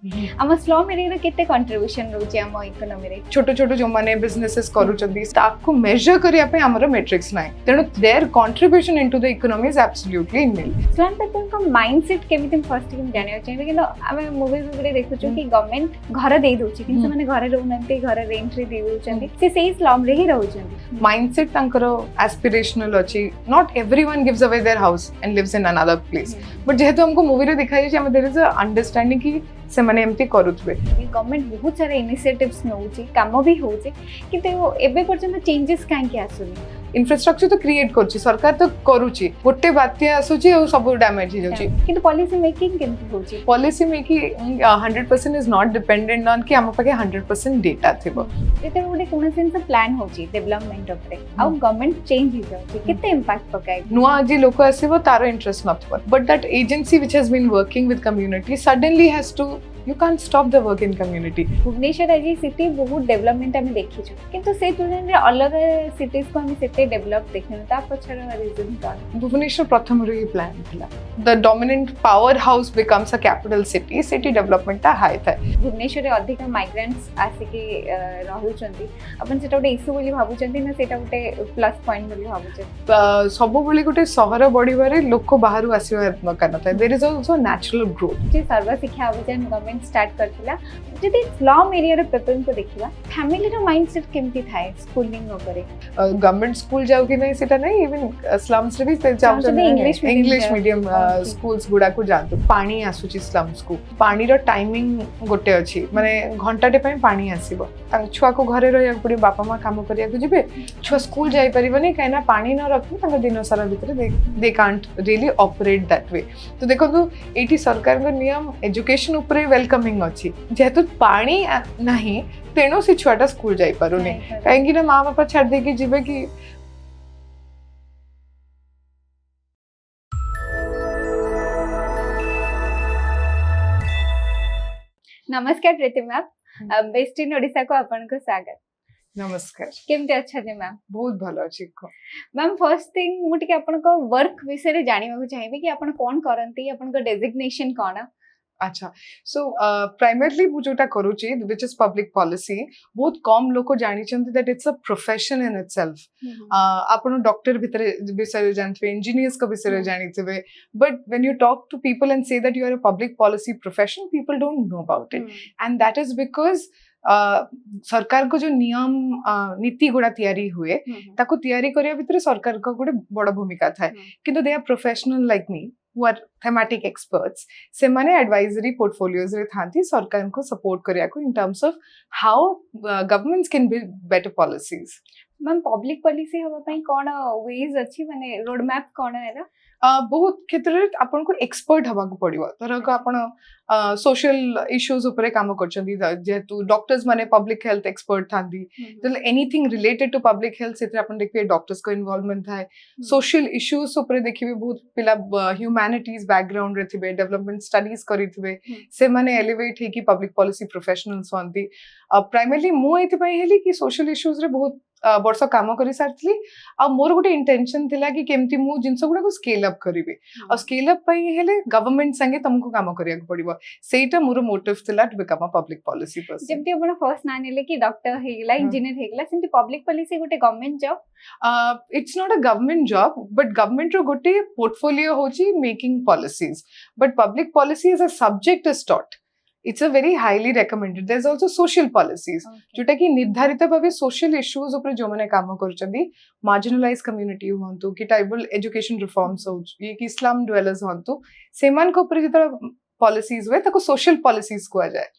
आम slum area रे केते कंट्रीब्यूशन रहउची आम इकोनॉमी रे छोट छोट जो माने बिजनेसेस करूचंदी ताकू मेजर करिया पे हमर मैट्रिक्स नाही तेणु their contribution into the economy is absolutely nil slum people का माइंडसेट केमिति फर्स्ट के जानियो चाहिए कि आमे मूवीज रे देखुछु कि गवर्नमेंट घर दे दोची कि माने घर रहउनंती घर रेंट रे दे दोचंदी से सेही स्लम रे ही रहउचंदी माइंडसेट तांकर एस्पिरेशनल अछि not everyone gives away their house and lives in another place but जेहेतु हमको मूवी रे दिखाई छै देयर इज अ अंडरस्टैंडिंग कि से माने एमती करूथबे गवर्नमेंट बहुत सारा इनिशिएटिव्स नउची काम भी होउची किंतु एबे पर्यंत चेंजेस काहे के आसुनी इंफ्रास्ट्रक्चर तो क्रिएट करछि सरकार तो करूछि गोटे बात्या आसुछि और सब डैमेज हो जाउछि किंतु पॉलिसी मेकिंग केमति होउची policy making 100% is not dependent on कि हम पाके 100% डेटा थिबो एते गोटे कोन सेंस प्लान होउची डेवलपमेंट ऊपर आ गवर्नमेंट चेंज हो जाउची केते इंपैक्ट पकाय नुआ जी लोक आसीबो तारो इंटरेस्ट नथबो but that agency which has been working with community suddenly has to you can't stop the work in community Bhubaneswar आज सिटी बहुत डेवलपमेंट हम देखि छु किंतु से तुलना रे अलग सिटीज को हम सेते डेवलप देखिनु ता पछर रीजन कोन भुवनेश्वर प्रथम रे प्लान थिला the dominant power house becomes a capital city city development ता हाई था भुवनेश्वर रे अधिक माइग्रेंट्स आसी के रहउचंती अपन सेटा गोटे इशू बोली भाबुचंती ना सेटा गोटे प्लस पॉइंट बोली भाबुचंती सब बोली गोटे शहर बढिबारे लोक बाहरु आसीबा कारण था there is also natural growth जे सर्व शिक्षा अभियान गवर्नमेंट स्टार्ट करथिला जदि स्लम एरिया रे पीपल को देखिबा फैमिली रो माइंडसेट केमति थाए स्कूलिंग ऊपर गवर्नमेंट स्कूल जाउ कि नै सेटा नै इवन स्लम्स रे भी जाउ इंग्लिश मीडियम स्कूल्स गुडा को जातु पानी आसुची स्लम्स को पानी रो टाइमिंग गोटे अछि माने घंटाटे पय पानी आसीबो ता छुआ को घरे रहिया पड़ी बापा मां काम करिया को जिबे छुआ स्कूल जाई परिबनी काइना पानी न रखि ता दिन सारा भीतर they can't really operate that way तो देखो तो एटी सरकार को नियम एजुकेशन ऊपर वेलकमिंग अछि जेतु पानी नाही तेणु से छुआटा स्कूल जाई पारुनी काहेकि ना माँ बापा छाड़ दे के जिबे कि नमस्कार प्रीति मैम बेस्ट इन ओडिशा को आपन को स्वागत नमस्कार केमते अच्छा जे मैम बहुत भलो अछि मैम फर्स्ट थिंग मुटे के आपन को वर्क विषय रे जानिबा को चाहिबे कि आपन कोन करंती आपन को डेजिग्नेशन कोन अच्छा सो प्राइमरली मु जोटा करूची व्हिच इज पब्लिक पॉलिसी बहुत कम लोक जानि चंती that it's a profession in itself आपण डॉक्टर भीतर विषय जानथबे इंजीनियर्स का विषय जानिथबे but when you talk to people and say that you are a public policy professional people don't know about it and that is because सरकार को जो नियम नीति गुड़ा तैयारी हुए ताको तैयारी करिया भितर सरकार को गोटे बड़ भूमिका थाए किंतु they are professional like me who are thematic experts से माने advisory portfolios रे थांती सरकार को support करिया को in terms of how governments can build better policies ma'am public policy होबा पई कोन वेज अछि माने रोड मैप कोन हैला बहुत क्षेत्र रे आपन को एक्सपर्ट हवा को पड़िबो तरह को आपन सोशल इश्यूज ऊपर काम करछंदी जेतु डॉक्टर्स माने पब्लिक हेल्थ एक्सपर्ट थांदी तो anything related to public health सेते आपन देखिए डॉक्टर्स को इन्वॉल्वमेंट थाए सोशल इश्यूज ऊपर देखिबे बहुत पिला ह्यूमैनिटीज बैकग्राउंड रे थिबे डेवलपमेंट स्टडीज करिथिबे से माने एलिवेट हे कि पब्लिक पॉलिसी प्रोफेशनल्स होंती प्राइमरली मु एति पई हेली कि सोशल इश्यूज रे बहुत वर्ष काम करि सारथली आ मोर गोटे इंटेंशन थिला कि केमती मु जिंस गुडा को स्केल अप करिवे आ स्केल अप पई हेले गवर्नमेंट संगे तुमको काम करिया पड़िबो सेटा मोर मोटिव थिला to become a public policy person जेमती आपण फर्स्ट ना नेले कि डॉक्टर हेगला इंजीनियर हेगला सेमती पब्लिक पॉलिसी गोटे government job it's not a government job but government रो गोटे पोर्टफोलियो होची making policies but public policy is a subject is taught it's a very highly recommended there's also social policies जोटा कि निर्धारित भाबे social issues ऊपर जो माने काम करचंदी मार्जिनलाइज कम्युनिटी होंतु कि ट्राइबल एजुकेशन रिफॉर्म्स हो ये कि स्लम ड्वेलर्स होंतु सेमान को ऊपर जेता पॉलिसीज हुए ताको सोशल पॉलिसीज को आ जाए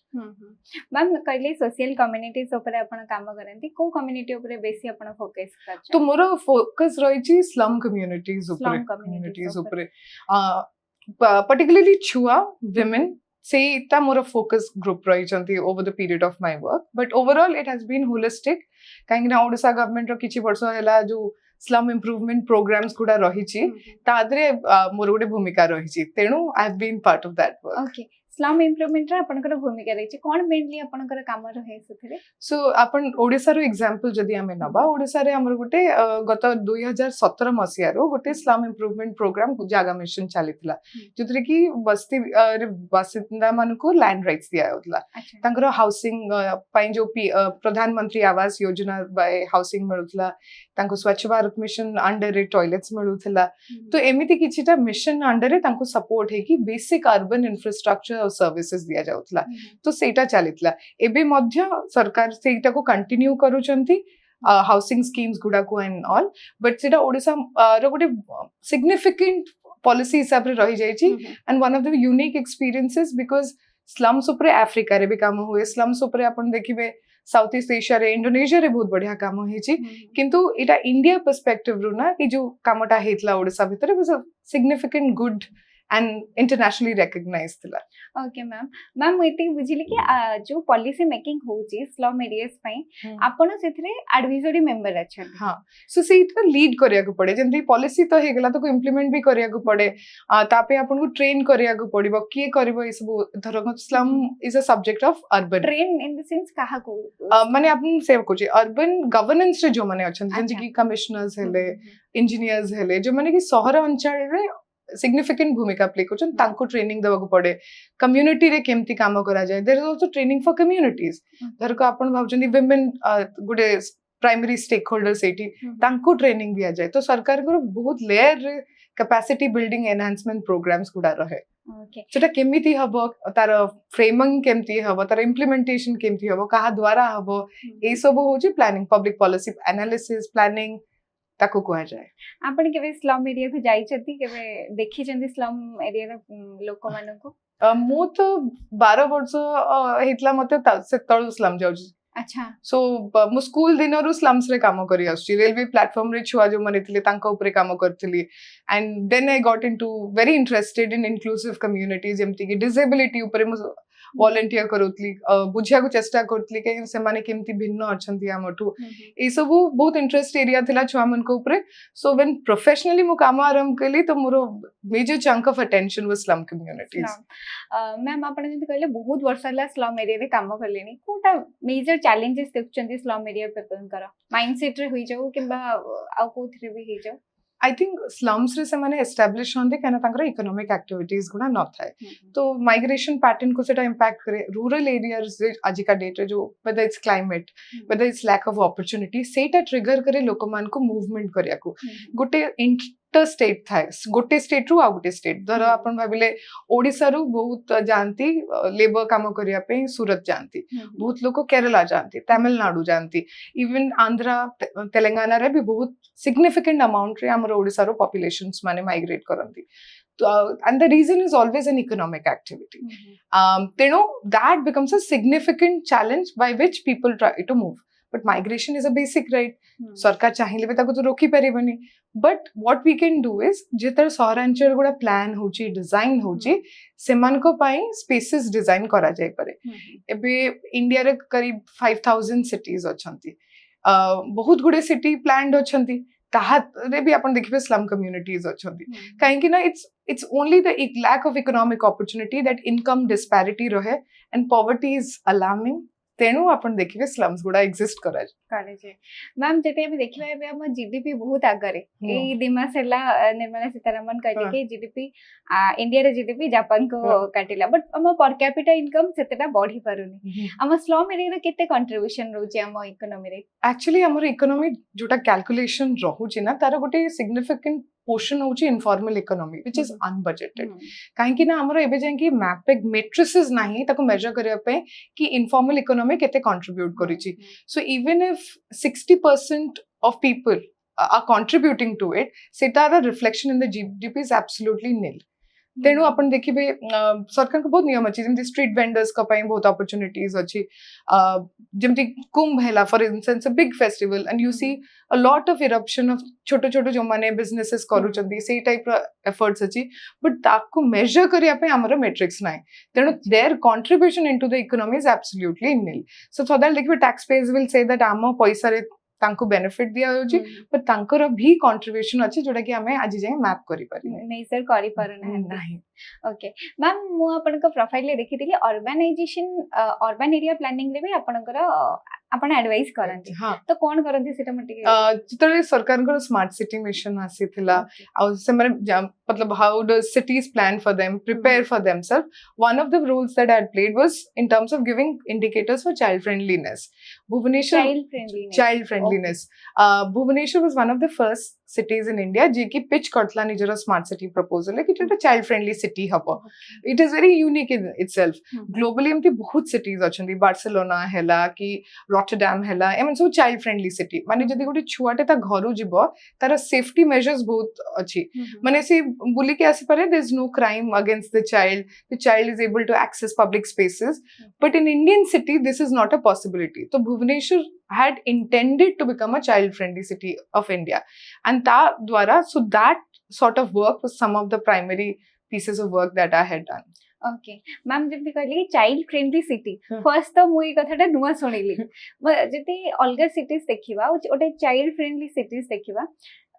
मैम कहले सोशल कम्युनिटीज ऊपर आपण काम करंती को कम्युनिटी ऊपर बेसी आपण फोकस करछ तो मोर फोकस रहिची स्लम कम्युनिटीज ऊपर पर्टिकुलरली छुआ women से इता मोर फोकस ग्रुप रही चंती over the period of my work but overall it has been holistic काहे ना ओडिसा गवर्नमेंट रो किछि वर्ष हैला जो स्लम इंप्रूवमेंट प्रोग्राम्स गुडा रही छि तादरे मोर गोटे भूमिका रही छि तेनु I have been part of that work okay slum improvement रा आपनकर भूमिका रही छै कोन मेनली आपनकर काम रहे सेथिरे सो आपण ओडिसा रो एग्जांपल जदी हमें नबा ओडिसा रे हमर गुटे गत 2017 मसिया रो गुटे स्लम इम्प्रूवमेंट प्रोग्राम जागा मिशन चलीतला जोतरे की बस्ती रे बासिंदा मान को लैंड राइट्स दिया होतला अच्छा तांकर हाउसिंग पाई जो प्रधानमंत्री आवास योजना बाय हाउसिंग मिलुतला तांको स्वच्छ भारत मिशन अंडर रे टॉयलेट्स मिलुतला तो एमिति किछिटा मिशन अंडर रे तांको सपोर्ट है कि बेसिक अर्बन इंफ्रास्ट्रक्चर और सर्विसेज दिया जाउतला तो सेटा चलीतला एबे मध्य सरकार सेटा को कंटिन्यू करूचंती हाउसिंग स्कीम्स गुडा को एंड ऑल बट सेटा ओडिसा रो गोटे सिग्निफिकेंट पॉलिसी हिसाब रे रही जाई छी and one of the unique experiences because slums ऊपर अफ्रीका रे भी काम हुए स्लम्स ऊपर आपण देखिबे साउथ ईस्ट एशिया रे इंडोनेशिया रे बहुत बढ़िया काम होई छी किंतु एटा इंडिया पर्सपेक्टिव रू ना कि जो कामटा हेतला ओडिसा भितर was a significant good and internationally recognise थिला ओके मैम मुइती बुझिली कि जो पॉलिसी मेकिंग होची स्लम एरियाज पई आपण सेथिरे एडवाइजरी मेंबर अछन हां सो सेटा लीड करिया को पड़े जेंती पॉलिसी तो हे गेला तो को इंप्लीमेंट भी करिया को पड़े तापे आपण को ट्रेन करिया को पड़िबो के करबो ई सब धरक slum is a subject of urban train in the sense कहा को माने आपण सेव कोची अर्बन गवर्नेंस रे जो माने अछन जेंती कि कमिश्नर्स हेले इंजीनियर्स हेले जो माने कि शहर अंचल रे सिग्निफिकेंट भूमिका प्ले करछन तांको ट्रेनिंग देबा को पड़े कम्युनिटी रे केमती काम करा जाय there is also training for communities धर को आपण भावजनी वुमेन गुडे प्राइमरी स्टेक होल्डर्स एटी तांको ट्रेनिंग दिया जाय तो सरकार को बहुत layer capacity building enhancement programmes गुडा रहे ओके सेटा केमिति हबो तार फ्रेमिंग केमती हबो तार इम्प्लीमेंटेशन केमती हबो कहा द्वारा हबो ए सब होची planning public policy analysis planning ताको कोआ जाय आपण केबे स्लम एरिया को जाई छथि केबे देखि छथि स्लम एरिया रे लोक मानन को मु तो 12 वर्ष हेतला मते से तळु स्लम जाउची अच्छा सो मु स्कूल दिनरु स्लम्स रे काम करी आछी रेलवे प्लेटफॉर्म रे छुआ जो माने थिले तांका ऊपर काम करथिली and then I got into very interested in inclusive community जेमति कि डिसेबिलिटी ऊपर मु वॉलंटियर करूतली बुझिया को चेष्टा करतली कि से माने केमति भिन्न अछंती हमठु ए सब बहुत इंटरेस्ट एरिया थिला छुआ मन को ऊपर सो व्हेन प्रोफेशनली मु काम आरंभ केली तो मोर major chunk of attention was slum communities ma'am आपण जंत कहले बहुत वर्ष ला स्लम एरिया रे काम करलेनी कोटा मेजर चैलेंजेस देखछंती स्लम एरिया पेपन करा माइंडसेट रे होई जाऊ किबा आ कोथरे भी होई जाऊ I think slums रे से माने एस्टैब्लिश होंदे कना तांकर इकोनॉमिक एक्टिविटीज गुना न थाए तो माइग्रेशन पैटर्न को सेटा इंपैक्ट करे रूरल एरियाज आज का डेट जो weather it's climate weather it's lack of opportunity सेटा ट्रिगर करे लोकमान को मूवमेंट करिया को गोटे इंटर स्टेट थाए गोटे स्टेट रु आ गोटे स्टेट धर आपण भाबिले ओडिसा रु बहुत जानती लेबर काम करिया पे सूरत जानती बहुत लोग केरला जानती तमिलनाडु जानती इवन आंध्रा तेलंगाना रे भी बहुत सिग्निफिकेंट अमाउंट रे हमर ओडिसा रो पॉपुलेशंस माने migrate करंती and the reason is always an economic activity teno that becomes a significant challenge by which people try to move but migration is a basic right सरकार चाहिए भी ताको तो रोकी परिबनी but what we can do is जेतर सहरांचल गुडा प्लान होची डिजाइन होची सेमान को पाई स्पेसेस डिजाइन करा जाय पारे एबे इंडिया रे करीब 5000 सिटीज अछंती बहुत गुडे सिटी प्लान्ड अछंती ताहारे भी आपण देखिबे स्लम कम्युनिटीज अछंती काहे कि ना it's only the lack of economic opportunity that income disparity रहे and poverty is alarming तेणु आपण देखिबे स्लम्स गुडा एग्जिस्ट करे जे मैम जेते हम देखिबा एबे हम जीडीपी बहुत आगरे ए दिमास हला निर्मला सीतारमण कहले कि जीडीपी इंडिया रे जीडीपी जापान को काटिला बट हम पर कैपिटा इनकम सेतेटा बढ़ी पारुनी हम स्लम एरिया रे केते कंट्रीब्यूशन रहउची हम इकोनॉमी रे एक्चुअली हमर इकोनॉमी जोटा कैलकुलेशन रहउची ना तार गोटे सिग्निफिकेंट पोर्शन होची इनफॉर्मल इकोनॉमी व्हिच इज अनबजेटेड काहे कि ना हमर एबे जाय कि मैपिंग मैट्रिसेस नाही ताको मेजर करिया पे कि इनफॉर्मल इकोनॉमी केते कंट्रीब्यूट करिची so even if 60% of people are contributing to it सेटा the reflection in the GDP is absolutely nil तेणु आपण देखिबे सरकार को बहुत नियम अछि जेमति स्ट्रीट वेंडर्स का पई बहुत अपॉर्चुनिटीज अछि जेमति कुंभ हैला for instance a big festival and you see a lot of eruption of छोटो छोटो जो माने बिजनेसेस करू चंदी सेही टाइप रो एफर्ट्स अछि बट ताको मेजर करिया पे हमर मैट्रिक्स नाही तेणु their contribution into the economy is absolutely nil so for that देखिबे tax payers will say that आम पैसा रे तांको बेनिफिट दिया होची पर तांकर भी कंट्रीब्यूशन अछि जोटा कि हमें आज जाय मैप करि परिने मेजर करि परना नहीं ओके मैम मु आपन को प्रोफाइल ले देखिथिली अर्बनाइजेशन अर्बन एरिया प्लानिंग रे भी आपनकर आपण एडवाइस करंती हाँ तो कोन करंती सेटा मटे जितले सरकार को स्मार्ट सिटी मिशन आसीथिला आ से माने मतलब how does cities plan for them prepare for themself one of the rules that I had played was in terms of giving indicators for child friendliness Bhubaneswar child friendliness Bhubaneswar was one of the first cities in India जे की pitch करतला निजर smart city proposal है कि जेटा child friendly city हबो it is very unique in itself globally एमती बहुत सिटीज अछंदी बार्सिलोना हैला कि रॉटरडैम हैला एमन सब चाइल्ड फ्रेंडली सिटी माने जदी गोटे छुआटे ता घरु जिवो तार सेफ्टी मेजर्स बहुत अछि माने से बुली के आसी पारे there is no crime against the child is able to access public spaces but in Indian city this is not a possibility तो Bhubaneswar had intended to become a child friendly city of India and so that sort of work was some of the primary pieces of work that I had done. Okay ma'am जब कहली child friendly city first तो मुई कथाटा नुआ सुनिली जति अलगा cities देखिबा ओटे child friendly cities देखिबा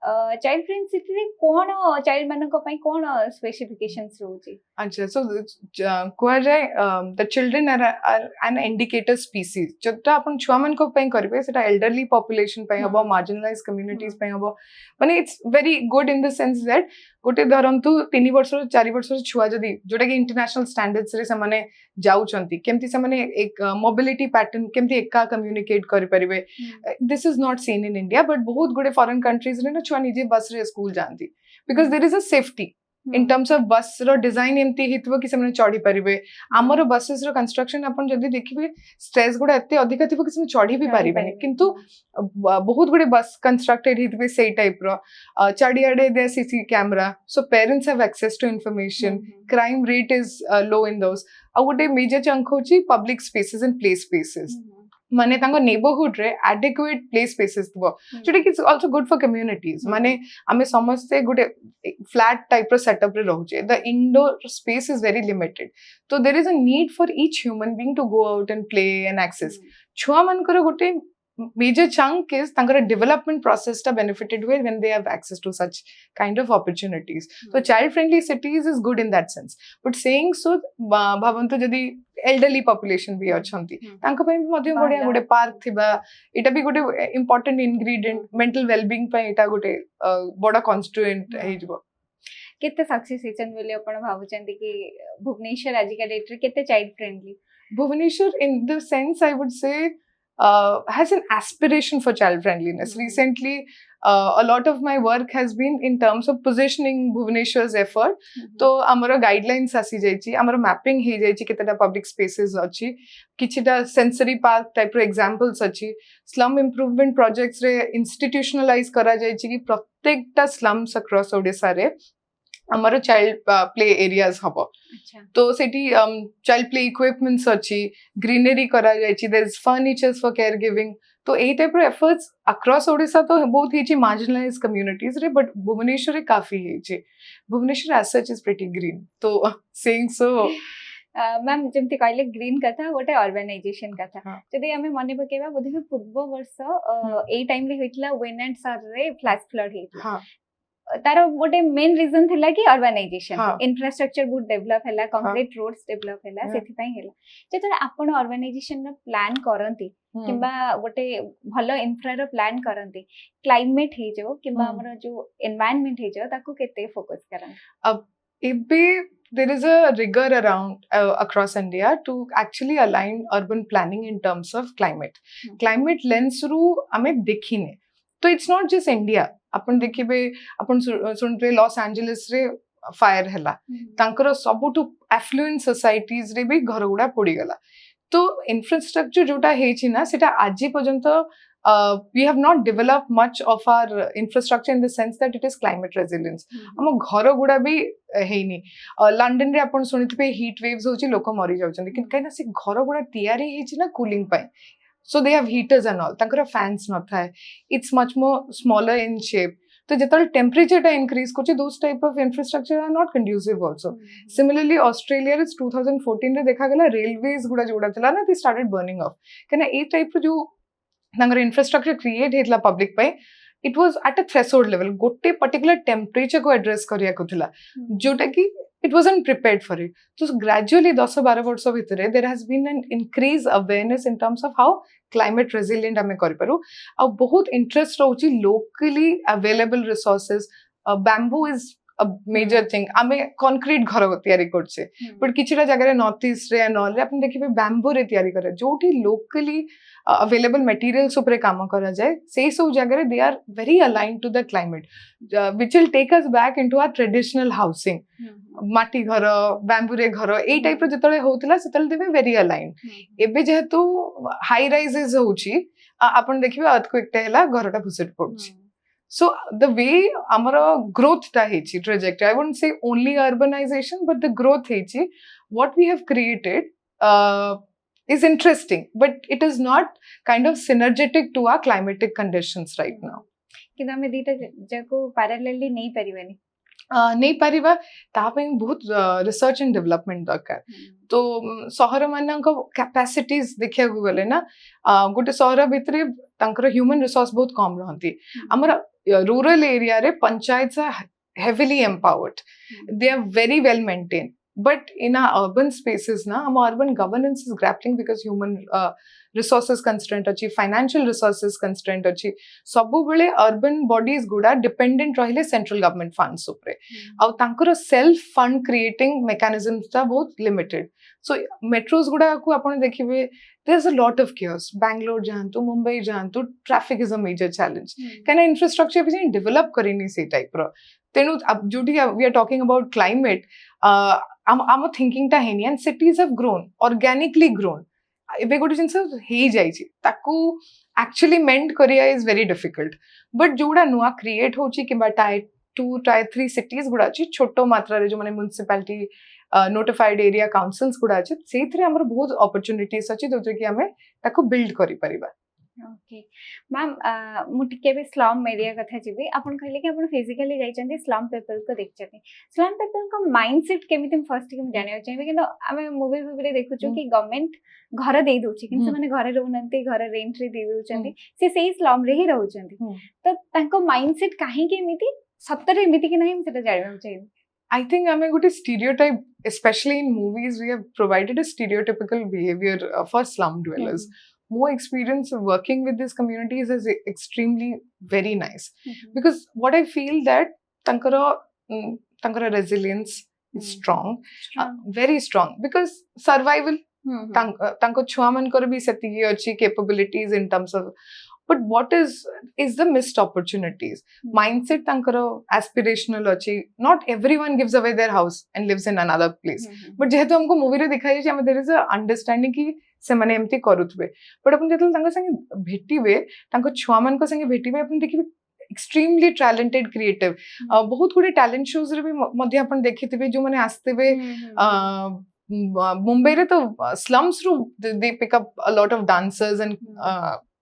चाइल्ड फ्रेंडली सिटी रे कोन चाइल्ड मानक पई कोन स्पेसिफिकेशंस रहउची अच्छा सो कोआ जाय the children are an indicator species जटा अपन छुआ मन को पई करबे सेटा एल्डरली पॉपुलेशन पई हबो मार्जिनलाइज कम्युनिटीज पई हबो माने it's very good in the sense that गोटे धरंतु 3 वर्ष 4 वर्ष छुआ जदी जोटा कि इंटरनेशनल स्टैंडर्ड्स रे समाने जाउचंती केमती समाने एक मोबिलिटी पैटर्न केमती एका कम्युनिकेट करि परिबे this is not seen in India but बहुत गुडे फॉरेन कंट्रीज रे ना छुआ निजे बस रे स्कूल जानती because there is a safety in terms of bus रो डिजाइन एमती हितबो कि सेमने चढ़ी परिबे हमरो बसेस रो कंस्ट्रक्शन अपन जदी देखिबे स्ट्रेस गुडा एते अधिक थिबो कि सेमने चढ़ी भी परिबेनी किंतु बहुत गुडे बस कंस्ट्रक्टेड हितबे सेई टाइप रो चाडियाडे they CC camera so parents have access to information crime rate is low in those आ गुडे मेजर चंक होची public spaces and play spaces माने तांको नेबरहुड रे एडिक्वेट प्ले स्पेसेस थबो जोटा कि it's also good for communities माने हमें समझते गुड फ्लैट टाइप रो सेटअप रे रहउचे the indoor space is very limited तो there is a need for each human being to go out and play and access छुआ मनकर गुटे major chunk is tankara development process ta benefited when they have access to such kind of opportunities so child friendly cities is good in that sense but saying so bhavantu jodi elderly population bhi achanti tanka pai madhya godia gode park thiba eta bi gode important ingredient mental well being pai eta gode boda constituent hey jibo केते success हिचन बोले आपण भाबुचंती कि भुवनेश्वर आज का date रे केते child friendly Bhubaneswar in the sense I would say has an aspiration for child friendliness. Recently, a lot of my work has been in terms of positioning Bhubaneswar's effort. So, amara guidelines asi jaichi, amara mapping he jaichi ketata public spaces achi, kichita sensory park type of examples achi, slum improvement projects re institutionalize kara jaichi ki pratyekta slums across Odisha re हमारा child play areas हबो तो सेठी child play equipments अछि greenery करा जायछि there is furnitures for care giving तो ए type रो एफर्ट्स अक्रॉस ओडिसा तो बहुत हिची मार्जिनलाइज कम्युनिटीज रे बट भुवनेश्वर रे काफी हिची Bhubaneswar as such is pretty green तो सेइंग सो मैम जमती कहले ग्रीन कथा गोटे अर्बनाइजेशन कथा जदि हमें मने पकेबा बोधे पूर्व वर्ष ए टाइम रे होइतला वेन एंड सर रे फ्लैश फ्लड हेतला तार गोटे मेन रीजन थिला कि अर्बनाइजेशन इंफ्रास्ट्रक्चर बहुत डेवलप हैला कंक्रीट रोड्स डेवलप हैला सेथि पई हैला जेतरे आपण अर्बनाइजेशन रो प्लान करंती किबा गोटे भलो इंफ्रा रो प्लान करंती क्लाइमेट हे जो किबा हमर जो एनवायरनमेंट हे जो ताको केते फोकस करन अब एबे there is a rigor around across India to actually align urban planning in terms of climate lens ru ame dekhine तो इट्स नॉट जस्ट इंडिया अपन देखिबे अपन सुनते लॉस एंजेलिस रे फायर हैला तांकर सबुटु एफ्लुएंट सोसाइटीज रे भी घर गुडा पड़ी गला तो इंफ्रास्ट्रक्चर जोटा हेछि ना सेटा आजि पर्यंत we have not developed much of our infrastructure in the sense that it is climate resilience हम घर गुडा भी हेनी लंडन रे अपन सुनितबे हीट वेव्स होछि लोक मरि जाउछन लेकिन काइना से घर गुडा तयारी हेछि ना cooling pi so they have heaters and all tankara fans not tha it's much more smaller in shape तो जितना टेम्परेचर टा इंक्रीज करछे those type of infrastructure are not conducive also similarly Australia रे 2014 रे देखा गला रेलवेज गुडा जोडा थला ना they started burning off कना ए टाइप जो ତାଙ୍କର ଇନଫ୍ରାଷ୍ଟ୍ରକ୍ଚର କ୍ରିଏଟ୍ ହେଇଥିଲା ପବ୍ଲିକ ପାଇଁ it was at a threshold level ଗୋଟେ particular temperature को address କରିବାକୁ ଥିଲା जोटा कि it wasn't prepared for it so gradually 10-12 वर्ष भितरे there has been an increased awareness in terms of how climate resilient ଆମେ କରିପାରୁ ଆଉ ବହୁତ interest ରହୁଛି locally available resources bamboo is a major thing ଆମେ concrete ଘର ତିଆରି କରୁଛେ but କିଛିଟା ଜାଗାରେ north east ରେ ନହେଲେ ଆପଣ ଦେଖିବେ bamboo ରେ ତିଆରି କରେ ଯୋଉଠି locally available materials ଉପରେ କାମ କରାଯାଏ ସେଇ ସବୁ ଜାଗାରେ they are very aligned to the climate which will take us back into our traditional housing ମାଟି ଘର bamboo ରେ ଘର ଏଇ ଟାଇପ ର ଯେତେବେଳେ ହଉଥିଲା ସେତେବେଳେ they were very aligned ଏବେ ଯେହେତୁ high rises ହଉଛି ଆପଣ ଦେଖିବେ earthquake ଟା ହେଲା ଘରଟା ଭୁଷୁଡ଼ି ପଡୁଛି so the way amara growth ta heichi trajectory I wouldn't say only urbanization but the growth heichi what we have created is interesting but it is not kind of synergetic to our climatic conditions right now किंतु हमें दीटा जाको parallelly नहीं परिबनी नहीं Paribas ता ପାଇଁ बहुत research and development दरकार तो सहर मानक कैपेसिटीज देखिया गले ना गोटे सहर भितरे तांकर ह्यूमन रिसोर्स बहुत कम रहंती हमर रूरल एरिया रे panchayats are heavily empowered they are very well maintained but in our urban spaces na our urban governance is grappling because human resources constraint achi financial resources constraint achi sabu bele urban bodies guda dependent rahile central government funds upre au tankara self fund creating mechanisms ta bahut limited so metros guda ku apone dekhibe there's a lot of chaos bangalore jantu mumbai jantu traffic is a major challenge kana infrastructure bi develop karini se type ro tenu jodi we are talking about climate I'm thinking ta heni and cities have grown organically grown ଏବେ ଗୋଟେ ଜିନିଷ ହେଇଯାଇଛି ତାକୁ actually mend କରିବା is very difficult but ଯୋଉଟା ନୂଆ create ହଉଛି କିମ୍ବା tier 2 tier 3 cities ଗୁଡ଼ା ଅଛି ଛୋଟ ମାତ୍ରାରେ ଯୋଉମାନେ municipality notified area councils ଗୁଡ଼ା ଅଛି ସେଇଥିରେ ଆମର ବହୁତ opportunities ଅଛି ଯୋଉଥିରେ କି ଆମେ ତାକୁ build କରିପାରିବା ओके मैम मुझे भी स्लम एरिया कथा जीवी आपन कहले कि आपन फिजिकली जाइछन्ती स्लम पीपल को देखछन्ती स्लम पीपल का माइंडसेट केमिति फर्स्ट कि जानिया चाहिए कि हमें मूवी रे देखुछु कि गवर्नमेंट घर दे दोछि कि से माने घरे रहउनंती घर रेंट रे दे दोछन्ती से सेही स्लम रे ही रहउछन्ती तो तांको माइंडसेट काहे कि एमिति सत्तरे एमिति कि नहीं सेटा जानिया चाहिए I think I'm a good stereotype, especially in movies, we have provided a stereotypical behavior for slum dwellers. More experience of working with these communities is extremely very nice because what I feel that tankara resilience is strong. Very strong because survival tanko chua mankar bi setigi achi capabilities in terms of but what is the missed opportunities mindset tankara aspirational achi not everyone gives away their house and lives in another place but jehetu हमको movie रे दिखाई जे there is a understanding कि से माने एमती करूथबे but अपन जेतल तांका संगे भेटिबे तांको छुआ मान को संगे भेटिबे अपन देखिबे एक्सट्रीमली टैलेंटेड क्रिएटिव बहुत गुडे टैलेंट शोज रे भी मध्य अपन देखिथिबे जो माने आस्तेबे मुंबई रे तो slums रू they pick up a lot of dancers and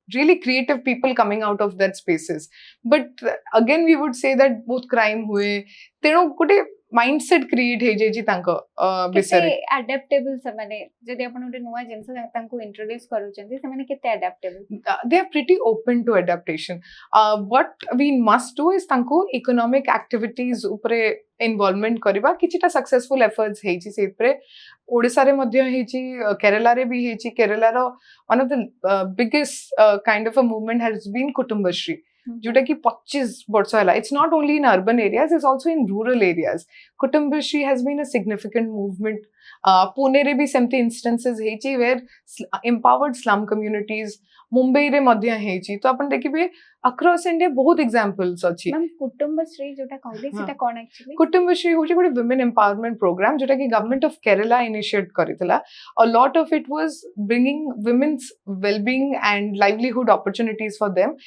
really creative people coming out of that spaces but again we would say that both crime हुए तेणु गोटे mindset create हे जे जी तांको बिसरे adaptable से माने जदि आपण गोटे नुवा जिंस तांको इंट्रोड्यूस करूचंती से माने केते adaptable they are pretty open to adaptation what we must do is तांको economic activities उपरे involvement करिबा किछिटा सक्सेसफुल एफर्ट्स हे जी से उपरे ओडिसा रे मध्य हे जी केरला रे भी हे जी केरला रो one of the biggest kind of a movement has been Kutumbashree जोटा कि 25 वर्ष हला it's not only in urban areas it's also in rural areas Kutumbashree has been a significant movement Pune रे भी सेमती instances hey ji where empowered slum communities Mumbai रे मध्य हे जी तो अपन देखिबे across India बहुत examples अछि मैम कुटुंबश्री जोटा कहले सेटा कोन एक्चुअली कुटुंबश्री होची गोटे women empowerment program जोटा कि government of Kerala initiate करितला a lot of it was bringing women's well-being and livelihood opportunities for them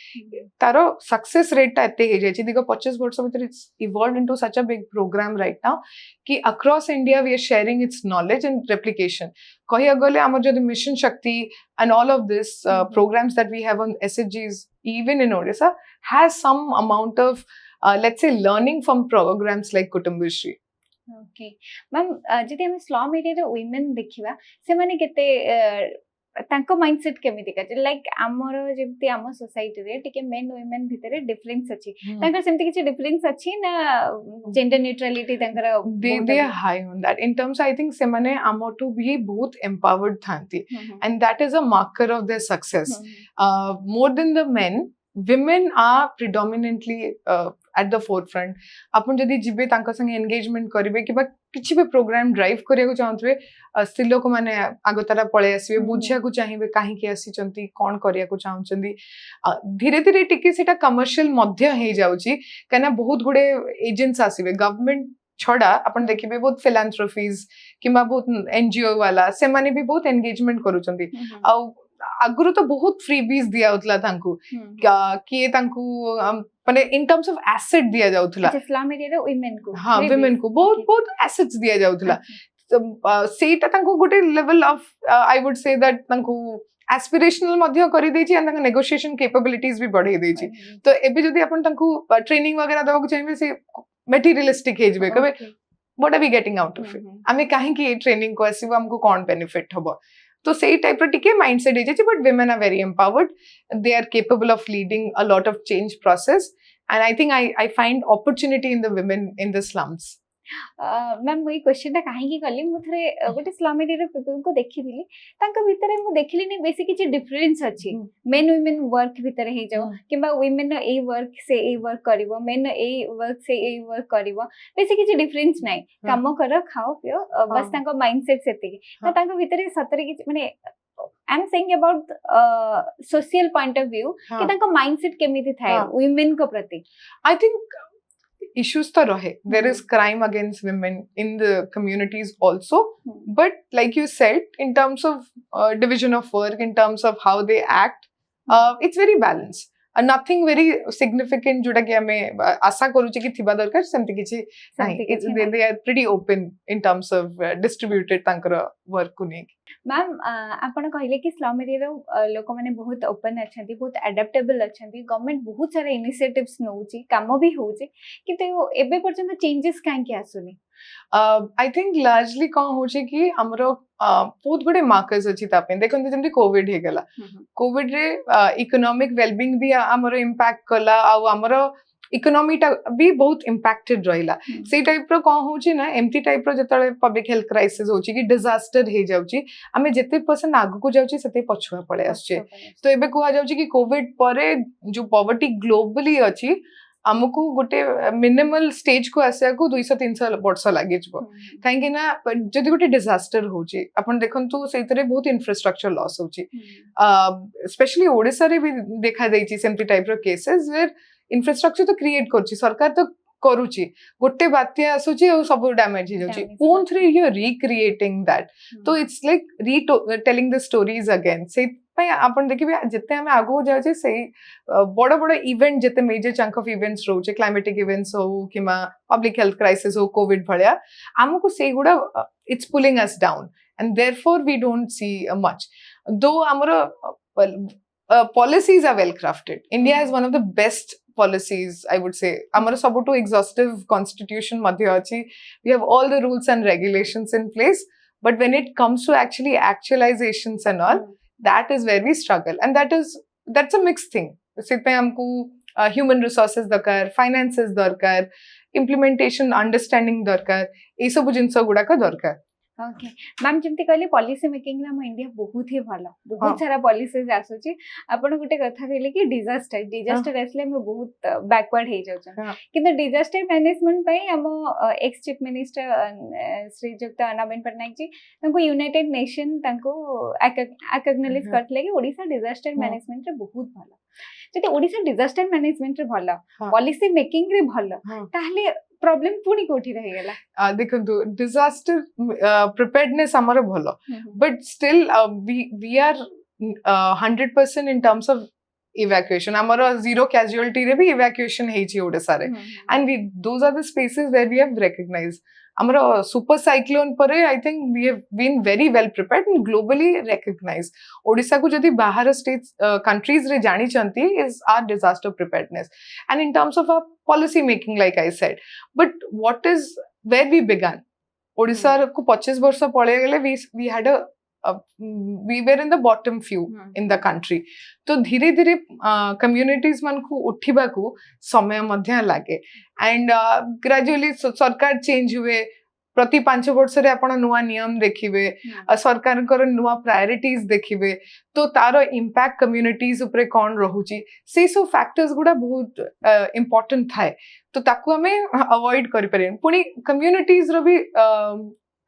taro success rate ता एते हे जायछि दिगो 25 वर्ष भीतर it's evolved into such a big program right now कि across India we are sharing its knowledge and replication कहिया गले हमर जदि मिशन शक्ति and all of this programs that we have on SHGs even in Odisha has some amount of let's say learning from programs like Kutumbashree okay ma'am जदि हम slum area रे women देखिबा से माने केते तांको माइंडसेट केमिति का लाइक हमर जेमति हम सोसाइटी रे टिके मेन वुमेन भितरे डिफरेंस अछि तांकर सेमति किछि डिफरेंस अछि ना जेंडर न्यूट्रलिटी तांकर they are high on that in terms I think semane amotu be both empowered thanti and that is a marker of their success more than the men women are predominantly at the forefront आपन जदि जिबे तांका संगे engagement करिवे कि बा किछि भी programme drive करिया को चाहतबे स्त्री लोक माने आगतारा पळे आसीबे बुझिया को चाहिबे काहे के आसी चंती कोन करिया को चाहउचंदी धीरे धीरे टिके सेटा कमर्शियल मध्य हे जाउची कना बहुत गुडे एजेंट्स आसीबे गवर्नमेंट छड़ा अपन देखिबे बहुत फिलांथ्रोफीज किबा बहुत एनजीओ वाला से माने भी बहुत एंगेजमेंट करूचंदी आ आगुरु तो बहुत फ्रीबीज दिया उतला तांकू किए तांकू माने इन टर्म्स ऑफ एसेट दिया जाउथला अच्छा इस्लाम एरिया रे वुमेन को हां वुमेन को बहुत बहुत एसेट्स दिया जाउथला सेटा तांकू गोटे level of I would say that तांकू एस्पिरेशनल मध्य करि देछि एंड तांका नेगोशिएशन कैपेबिलिटीज भी बढ़ाई देछि तो एबे जदी अपन तांकू ट्रेनिंग वगैरह देबा को चाहिबे से मटेरियलिस्टिक हे जबे कबे what are we getting out of it आमे काहे की ट्रेनिंग को आसीबो हमको कोन बेनिफिट हबो तो सही टाइप रो टिके माइंडसेट हे जे but women are very empowered they are capable of leading a lot of change process and I think I find opportunity in the women in the slums ma'am वही question टा काहे की कली मु थरे गोटे स्लम एरिया रे people को देखि दिली तांका भितरे मु देखिली नि बेसी किछि डिफरेंस अछि मेन वुमेन वर्क भितरे हे जाओ किबा वुमेन ए वर्क से ए वर्क करबो मेन ए वर्क से ए वर्क करबो बेसी किछि डिफरेंस नै काम करो खाओ पियो बस तांका माइंडसेट सेति त तांका भितरे सतरे किछि माने I am saying about social point of view कि तांका माइंडसेट केमिति थाए वुमेन को प्रति I think issues to rahe there is crime against women in the communities also but like you said in terms of division of work in terms of how they act it's very balanced nothing very significant जोटा कि हमें आशा करूचे कि थिबा दरकार सेमति किछि नहीं they are pretty open in terms of distributed तांकर वर्क को नै मैम आपण कहले कि स्लम एरिया रो लोक माने बहुत ओपन अछंती बहुत एडेप्टेबल अछंती गवर्नमेंट बहुत सारा इनिशिएटिव्स नउची काम भी होउची किंतु एबे पर्यंत चेंजेस काहे के आसुनी I think largely कौन होचे कि हमरो बहुत गुडे मार्कर्स अछि तापे देखन जेमति कोविड हे गेला कोविड रे इकोनॉमिक वेलबीइंग भी हमरो इंपैक्ट कला आ हमरो इकोनॉमी टा भी बहुत इंपैक्टेड रहिला से टाइप रो कौन होची ना एमटी टाइप रो जतले पब्लिक हेल्थ क्राइसिस होची कि डिजास्टर हे जाउची हमें जते परसेंट आगु को जाउची सते पछुआ पळे आछे तो एबे कोहा जाउची कि कोविड परे जो पॉवर्टी ग्लोबली अछि हमको गोटे मिनिमल स्टेज को आसिया को 200-300 वर्ष लागि जबो काहे कि ना जदि गोटे डिजास्टर होची अपन देखंतु सेतरे बहुत इंफ्रास्ट्रक्चर लॉस होची स्पेशली ओडिसा रे भी देखा दैची सेमती टाइप रो केसेस वेयर इंफ्रास्ट्रक्चर तो क्रिएट करची सरकार तो करूची गोटे बात्या आसुची और सब डैमेज हो जाउची ओन थ्री यू रिक्रिएटिंग दैट तो it's like telling the stories again से आपण देखिबे जते हमें आगो जाउचे सही बड़ बड़ इवेंट जते मेजर चंक ऑफ इवेंट्स रोचे क्लाइमेटिक इवेंट्स हो किमा पब्लिक हेल्थ क्राइसिस हो कोविड भलिया हमको से गुडा it's pulling us down and therefore we don't see much though हमरो policies are well crafted India is one of the best policies I would say amara sabutu exhaustive constitution madhya achi we have all the rules and regulations in place but when it comes to actually actualizations and all that is where we struggle and that's a mixed thing sitpe humko human resources darkar finances darkar implementation understanding darkar ei sabu jinsa guda ka darkar okay ma'am जेमती कहले policy making हम India बहुत ही भलो बहुत सारा policies आसुची आपण गुटे कथा कहले कि डिजास्टर आसले हम बहुत बैकवर्ड हे जाउछन किंतु डिजास्टर मैनेजमेंट पई हम एक्स चीफ मिनिस्टर श्रीयुक्त नवीन Patnaik ji तंको United nation तंको acknowledge करथले कि ओडिसा डिजास्टर मैनेजमेंट रे बहुत भलो जति ओडिसा डिजास्टर मैनेजमेंट रे भलो पॉलिसी मेकिंग रे भलो ताहले प्रॉब्लम पुनी कोठी रहि गेला देखंतु डिजास्टर प्रिपेयर्डनेस हमर भलो but still we are 100% in terms of evacuation amara zero casualty re bhi evacuation heichi odisha re and those are the spaces where we have recognized amara super cyclone pare I think we have been very well prepared and globally recognized odisha ko jodi bahar states countries re jani chanti is our disaster preparedness and in terms of our policy making like I said but what is where we began odisha ko 25 barsh pale gele we had a we were in the bottom few in the country. तो धीरे धीरे communities मन को उठिबा को समय मध्य लागे and gradually सरकार change हुए प्रति 5 वर्ष रे आपण नुआ नियम देखिबे सरकार कर नुआ प्रायोरिटीज देखिबे तो तारो इम्पैक्ट कम्युनिटीज ऊपर कोन रहूची से सब फैक्टर्स गुडा बहुत इंपोर्टेंट थाए तो ताकू हमें अवॉइड करि परिन पुनी कम्युनिटीज रो भी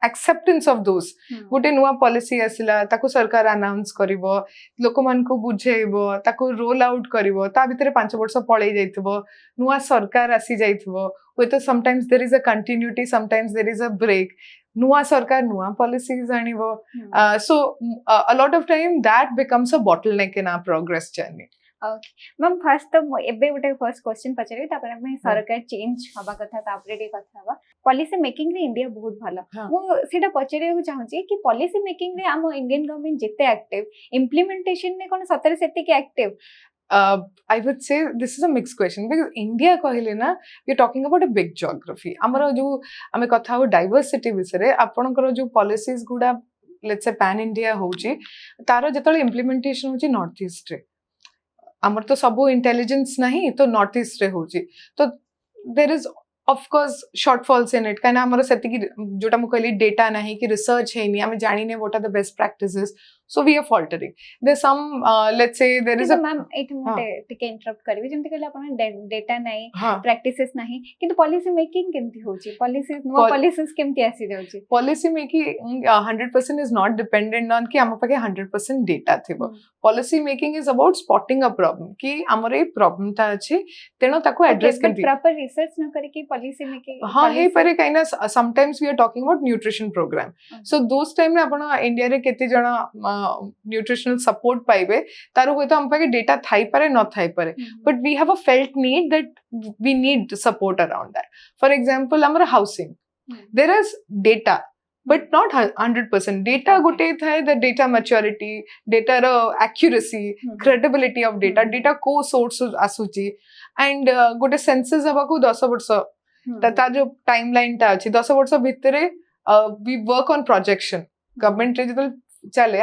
एक्सेप्टेंस ऑफ दोस गोटे नुआ पॉलिसी आसिला ताकू सरकार अनाउंस करिवो लोक मान को बुझेइबो ताकू रोल आउट करिवो ता भितरे 5 वर्ष पळै जाइतबो नुआ सरकार आसी जाइतबो with sometimes there is a continuity, sometimes there is a break. Nuwa sarkar nuwa policies anibo. So a lot of time that becomes a bottleneck in our progress journey. Okay, ma'am, first तो एबे उटे first question पचरे तापर हमें सरकार change हवा कथा तापरे day कथा हवा पॉलिसी मेकिंग रे इंडिया बहुत भलो मो सेटा पचरे को चाहूची कि पॉलिसी मेकिंग रे हम इंडियन गवर्नमेंट जिते एक्टिव इम्प्लीमेंटेशन ने कोन सतरे सेते के active I would say this is a mixed question because India कहले ना we are talking about a big geography. हमरो जो हमें कथा हो diversity विषय आपनकर जो policies गुडा let's say pan India होची तारो जतले implementation होची नॉर्थ ईस्ट रे हमर तो सबो इंटेलिजेंस नहीं तो नॉर्थ ईस्ट रे होची तो there is of course shortfalls in it kind हमरो सेति की जोटा मु कहली डेटा नहीं कि रिसर्च है नहीं हमें जानी ने what are the best practices so we are faltering there's some let's say there is a ma'am it टिके इंटरप्ट करबी जेमति कहले आपण डेटा नहीं प्रैक्टिसेस नहीं किंतु पॉलिसी मेकिंग केमति होची पॉलिसी नो पॉलिसीज केमति आसी जाउची policy making 100% is not dependent on कि हम पाके 100% डेटा थिबो policy making is about spotting a problem कि हमर ए प्रॉब्लम ता अछि तेनो ताको एड्रेस केमति प्रॉपर रिसर्च न करे कि पॉलिसी मेकिंग हां हे परे काइना sometimes we are talking about nutrition program so those time रे आपण इंडिया रे केते जणा न्यूट्रिशनल सपोर्ट पाइबे तारो होय तो हम पाके डेटा थाई पारे न थाई पारे but we have a felt need that we need support around that for example हमर housing there is data but not 100% data gote thai the data maturity data ro accuracy credibility of data co source asuchi and gote census haba ko 10 varsh ta jo timeline ta achi 10 varsh bhitere we work on projection government re jadal chale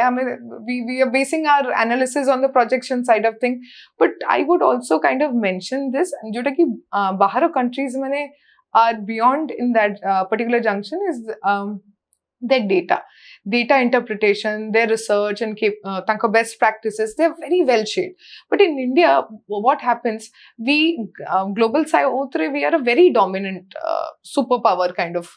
we are basing our analysis on the projection side of thing but I would also kind of mention this jota ki bahar countries mane are beyond in that particular junction is their data interpretation, their research and tanka best practices, they are very well shaped. But in India, what happens, we global side we are a very dominant superpower kind of,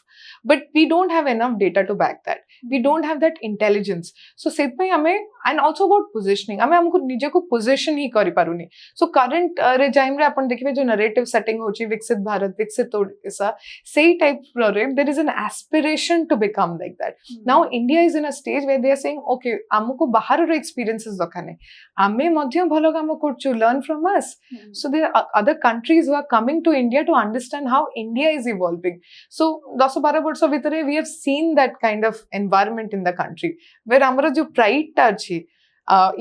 but we don't have enough data to back that. We don't have that intelligence. So setpai hame and also about positioning. हमें हमको निजे को position ही करी पारुनी. So current regime रे अपन देखिबे जो narrative setting होची विकसित भारत विकसित ओडिशा same type रे there is an aspiration to become like that. Now India is in a stage where they are saying okay हमको बाहर रे experiences दखाने हमें मध्य भलो काम करछु learn from us. So there are other countries who are coming to India to understand how India is evolving. So 10-12 वर्ष भितरे we have seen that kind of environment in the country where हमरा जो pride ता अछि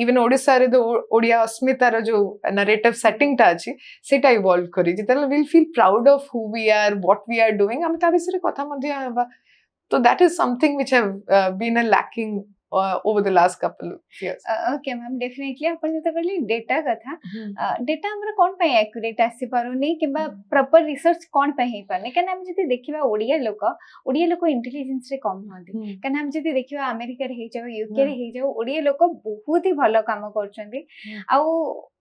even Odisha रे ओडिया अस्मिता रो जो narrative setting ता अछि सेटा इवॉल्व करी जितल we'll feel proud of who we are what we are doing हम ता विषय कथा मध्य हवा so that is something which have been a lacking over the last couple of years. Okay ma'am, definitely आपण जत करली डेटा कथा data हमरा कोन पे एक्यूरेट आसी पारुनी किबा प्रॉपर रिसर्च कोन पे हे पाने कना हम जति देखिबा ओडिया लोक इंटेलिजेंस रे कम होंदी कना हम जति देखिबा अमेरिका रे हे जाओ यूके रे हे जाओ ओडिया लोक बहुत ही भलो काम करछंदी आ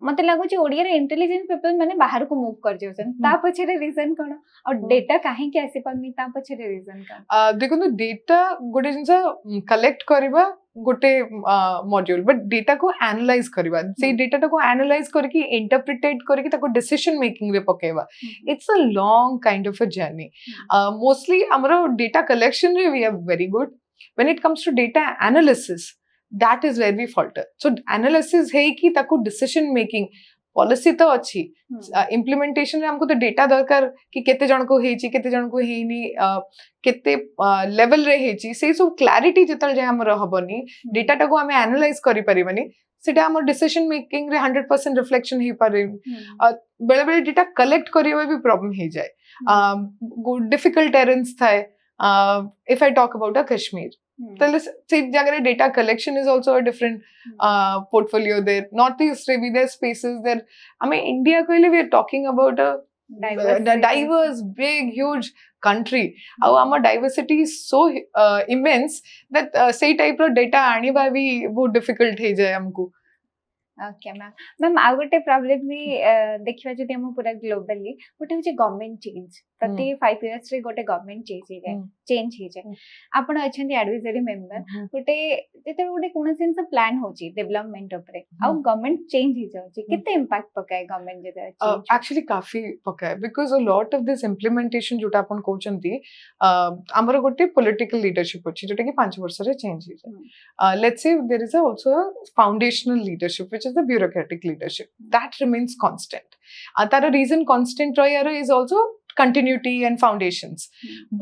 मते लागो जे ओडिया रे इंटेलिजेंट पीपल माने बाहर को मूव कर जाउछन ता पछे रे रीजन कोन और डेटा काहे के आसी पानी ता पछे रे रीजन का देखो तो डेटा गोटे जिंसा कलेक्ट करबा गोटे मॉड्यूल बट डेटा को एनालाइज करबा से डेटा को एनालाइज करके इंटरप्रिटेट करके ताको डिसीजन मेकिंग रे पकेबा it's a long kind of a journey mostly हमरो डेटा कलेक्शन रे we are very good when it comes to data analysis that is where we falter so analysis है कि ताको डिसीजन मेकिंग पॉलिसी तो अच्छी implementation रे हमको तो डेटा दरकार कि केते जण को हेची केते जण को हेनी केते लेवल रे हेची से सब क्लैरिटी जतल जे हमर हबनी डेटा टा को हमें एनालाइज करि परिबनी सेटा हमर डिसीजन मेकिंग रे 100% रिफ्लेक्शन हे पारे बेले बेले डेटा कलेक्ट करिवे भी प्रॉब्लम हे जाय डिफिकल्ट टेरेंस थाए if I talk about a Kashmir ତାହେଲେ ସେ ଜାଗାରେ data collection is also a different portfolio there. Northeast ରେ ବି there spaces there. I mean India କହିଲେ we are talking about a diverse big huge country. ଆଉ ଆମ diversity is so immense that ସେଇ type ର data ଆଣିବା ବି ବହୁତ difficult ହେଇଯାଏ ଆମକୁ. ओके मैम आउ गोटे प्रॉब्लम भी देखिबा जदि हम पूरा ग्लोबली गोटे होची गवर्नमेंट चेंज प्रति 5 इयर्स रे गोटे गवर्नमेंट चेंज ही जाए आपण अछंती एडवाइजरी मेंबर गोटे जेते गोटे कोन सेंस प्लान होची डेवलपमेंट ऊपर आउ गवर्नमेंट चेंज ही जाउची केते इंपैक्ट पकाय गवर्नमेंट जेते चेंज एक्चुअली काफी पकाय because a lot of this implementation जोटा आपण कहउचंती हमर गोटे पॉलिटिकल लीडरशिप अछि जोटा कि 5 वर्ष रे चेंज ही जाए let's say there is also foundational leadership which is the bureaucratic leadership that remains constant. Tara reason constant royaro is also continuity and foundations.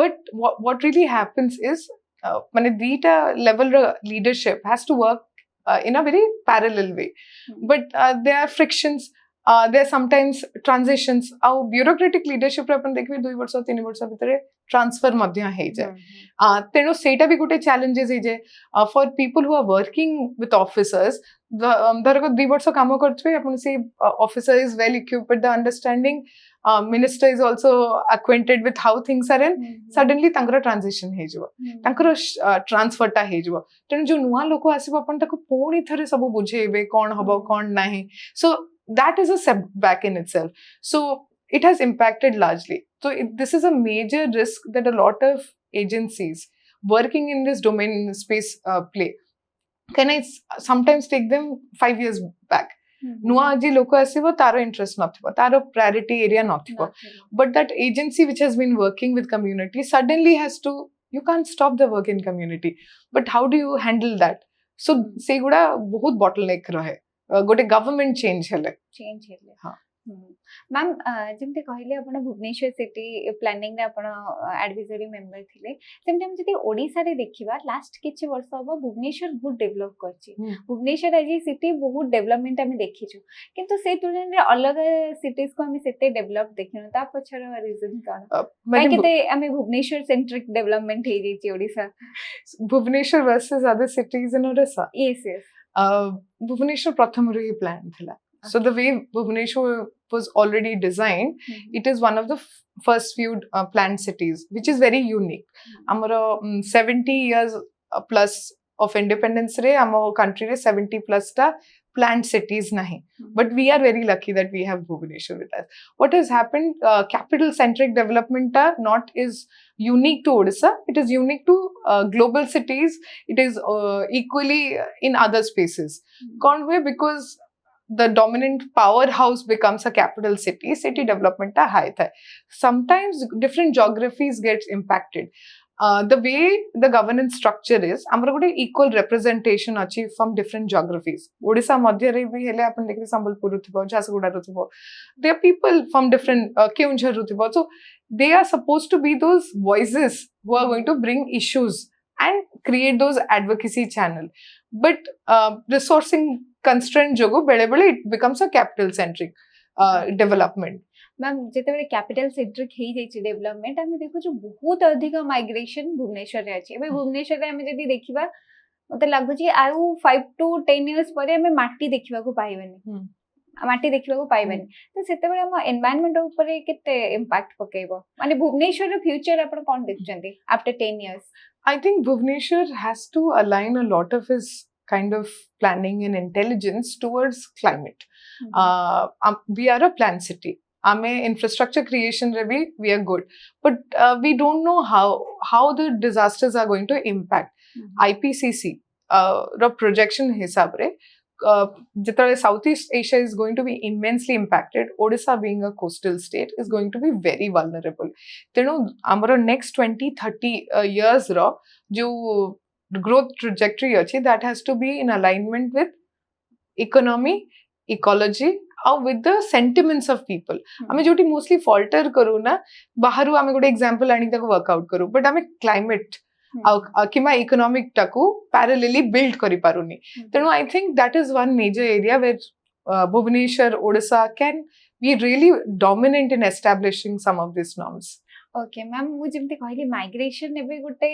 But what really happens is mane dita level leadership has to work in a very parallel way. But there are frictions, there are sometimes transitions. Our bureaucratic leadership रे अपन देखबे 2 वर्ष 3 वर्ष भितरे transfer मध्य हे जाए तेणु सेटा भी गोटे चैलेंजेस हे जाए for people who are working with officers धरक 2 वर्ष काम करथबे अपन से officer is well equipped with the understanding minister is also acquainted with how things are in suddenly तांकर ट्रांजिशन हे जबो तांकर ट्रांसफर टा हे जबो तेणु जो नुवा लोक आसीबो अपन ताको पुणी थरे सब बुझेबे कोन हबो कोन नाही सो that is a setback in itself. So it has impacted largely. So this is a major risk that a lot of agencies working in this domain space play. Can I sometimes take them 5 years back? नुआ जी लोक आसीबो तारो interest नथिबो तारो priority area नथिबो but that agency which has been working with community suddenly has to you can't stop the work in community but how do you handle that so सेगुडा बहुत bottleneck रहे गोटे गवर्नमेंट चेंज हेले हां ma'am जेमते कहले आपण Bhubaneswar city planning रे आपण advisory member थिले सेमते हम जति ओडिसा रे देखिबा लास्ट किछि वर्ष हबो भुवनेश्वर बहुत डेवलप करछि भुवनेश्वर आज सिटी बहुत डेवलपमेंट हम देखिछु किंतु से तुलना रे अलग सिटीज को हम सेते डेवलप देखिनु ता पछर रीजन कोन काहे केते हम भुवनेश्वर सेंट्रिक डेवलपमेंट हे जेछि Odisha Bhubaneswar versus other cities in Odisha yes yes Bhubaneswar प्रथम रे प्लान थिला so the way Bhubaneswar was already designed it is one of the first few planned cities which is very unique amara 70 years plus of independence re amo country re 70 plus ta planned cities nahi but we are very lucky that we have Bhubaneswar with us what has happened capital centric development ta not is unique to Odisha it is unique to global cities it is equally in other spaces kon way because the dominant powerhouse becomes a capital city development ta high tha sometimes different geographies gets impacted the way the governance structure is amra gote equal representation achi from different geographies Odisha madhya re bi hele apan dekhi Sambalpur ruthibo Jharsuguda ruthibo there are people from different Keonjhar ruthibo so they are supposed to be those voices who are going to bring issues and create those advocacy channel but resourcing constraint jogo bele bele it becomes a capital centric development ma'am जेते बेले capital centric हे जाई development हम देखो जो बहुत अधिक migration Bhubaneswar रे अछि एबे भुवनेश्वर रे हम जदी देखिबा मते लागु छी आउ 5 to 10 इयर्स परे हम माटी देखिबा को पाइबेनी माटी देखिबा को पाइबेनी तो सेते बेले हम एनवायरनमेंट ऊपर केते इंपैक्ट पकेबो माने भुवनेश्वर रो फ्यूचर आपण कोन देखचंती after 10 years I think Bhubaneswar has to align a lot of his kind of planning and intelligence towards climate we are a planned city ame infrastructure creation re we are good but we don't know how the disasters are going to impact IPCC ro projection hisab re jitale Southeast Asia is going to be immensely impacted Odisha being a coastal state is going to be very vulnerable tenu amara next 20-30 years ro jo growth trajectory achi that has to be in alignment with economy ecology और with the sentiments of people हमें जोटी mostly falter करू ना Bahru हमें गोटे example आनी ताको workout करू but हमें climate किमा economic टाको parallelly build करी पारुनी तेणु I think that is one major area where Bhubaneswar Odisha can be really dominant in establishing some of these norms okay ma'am मु जेमते कहली माइग्रेशन एबे गोटे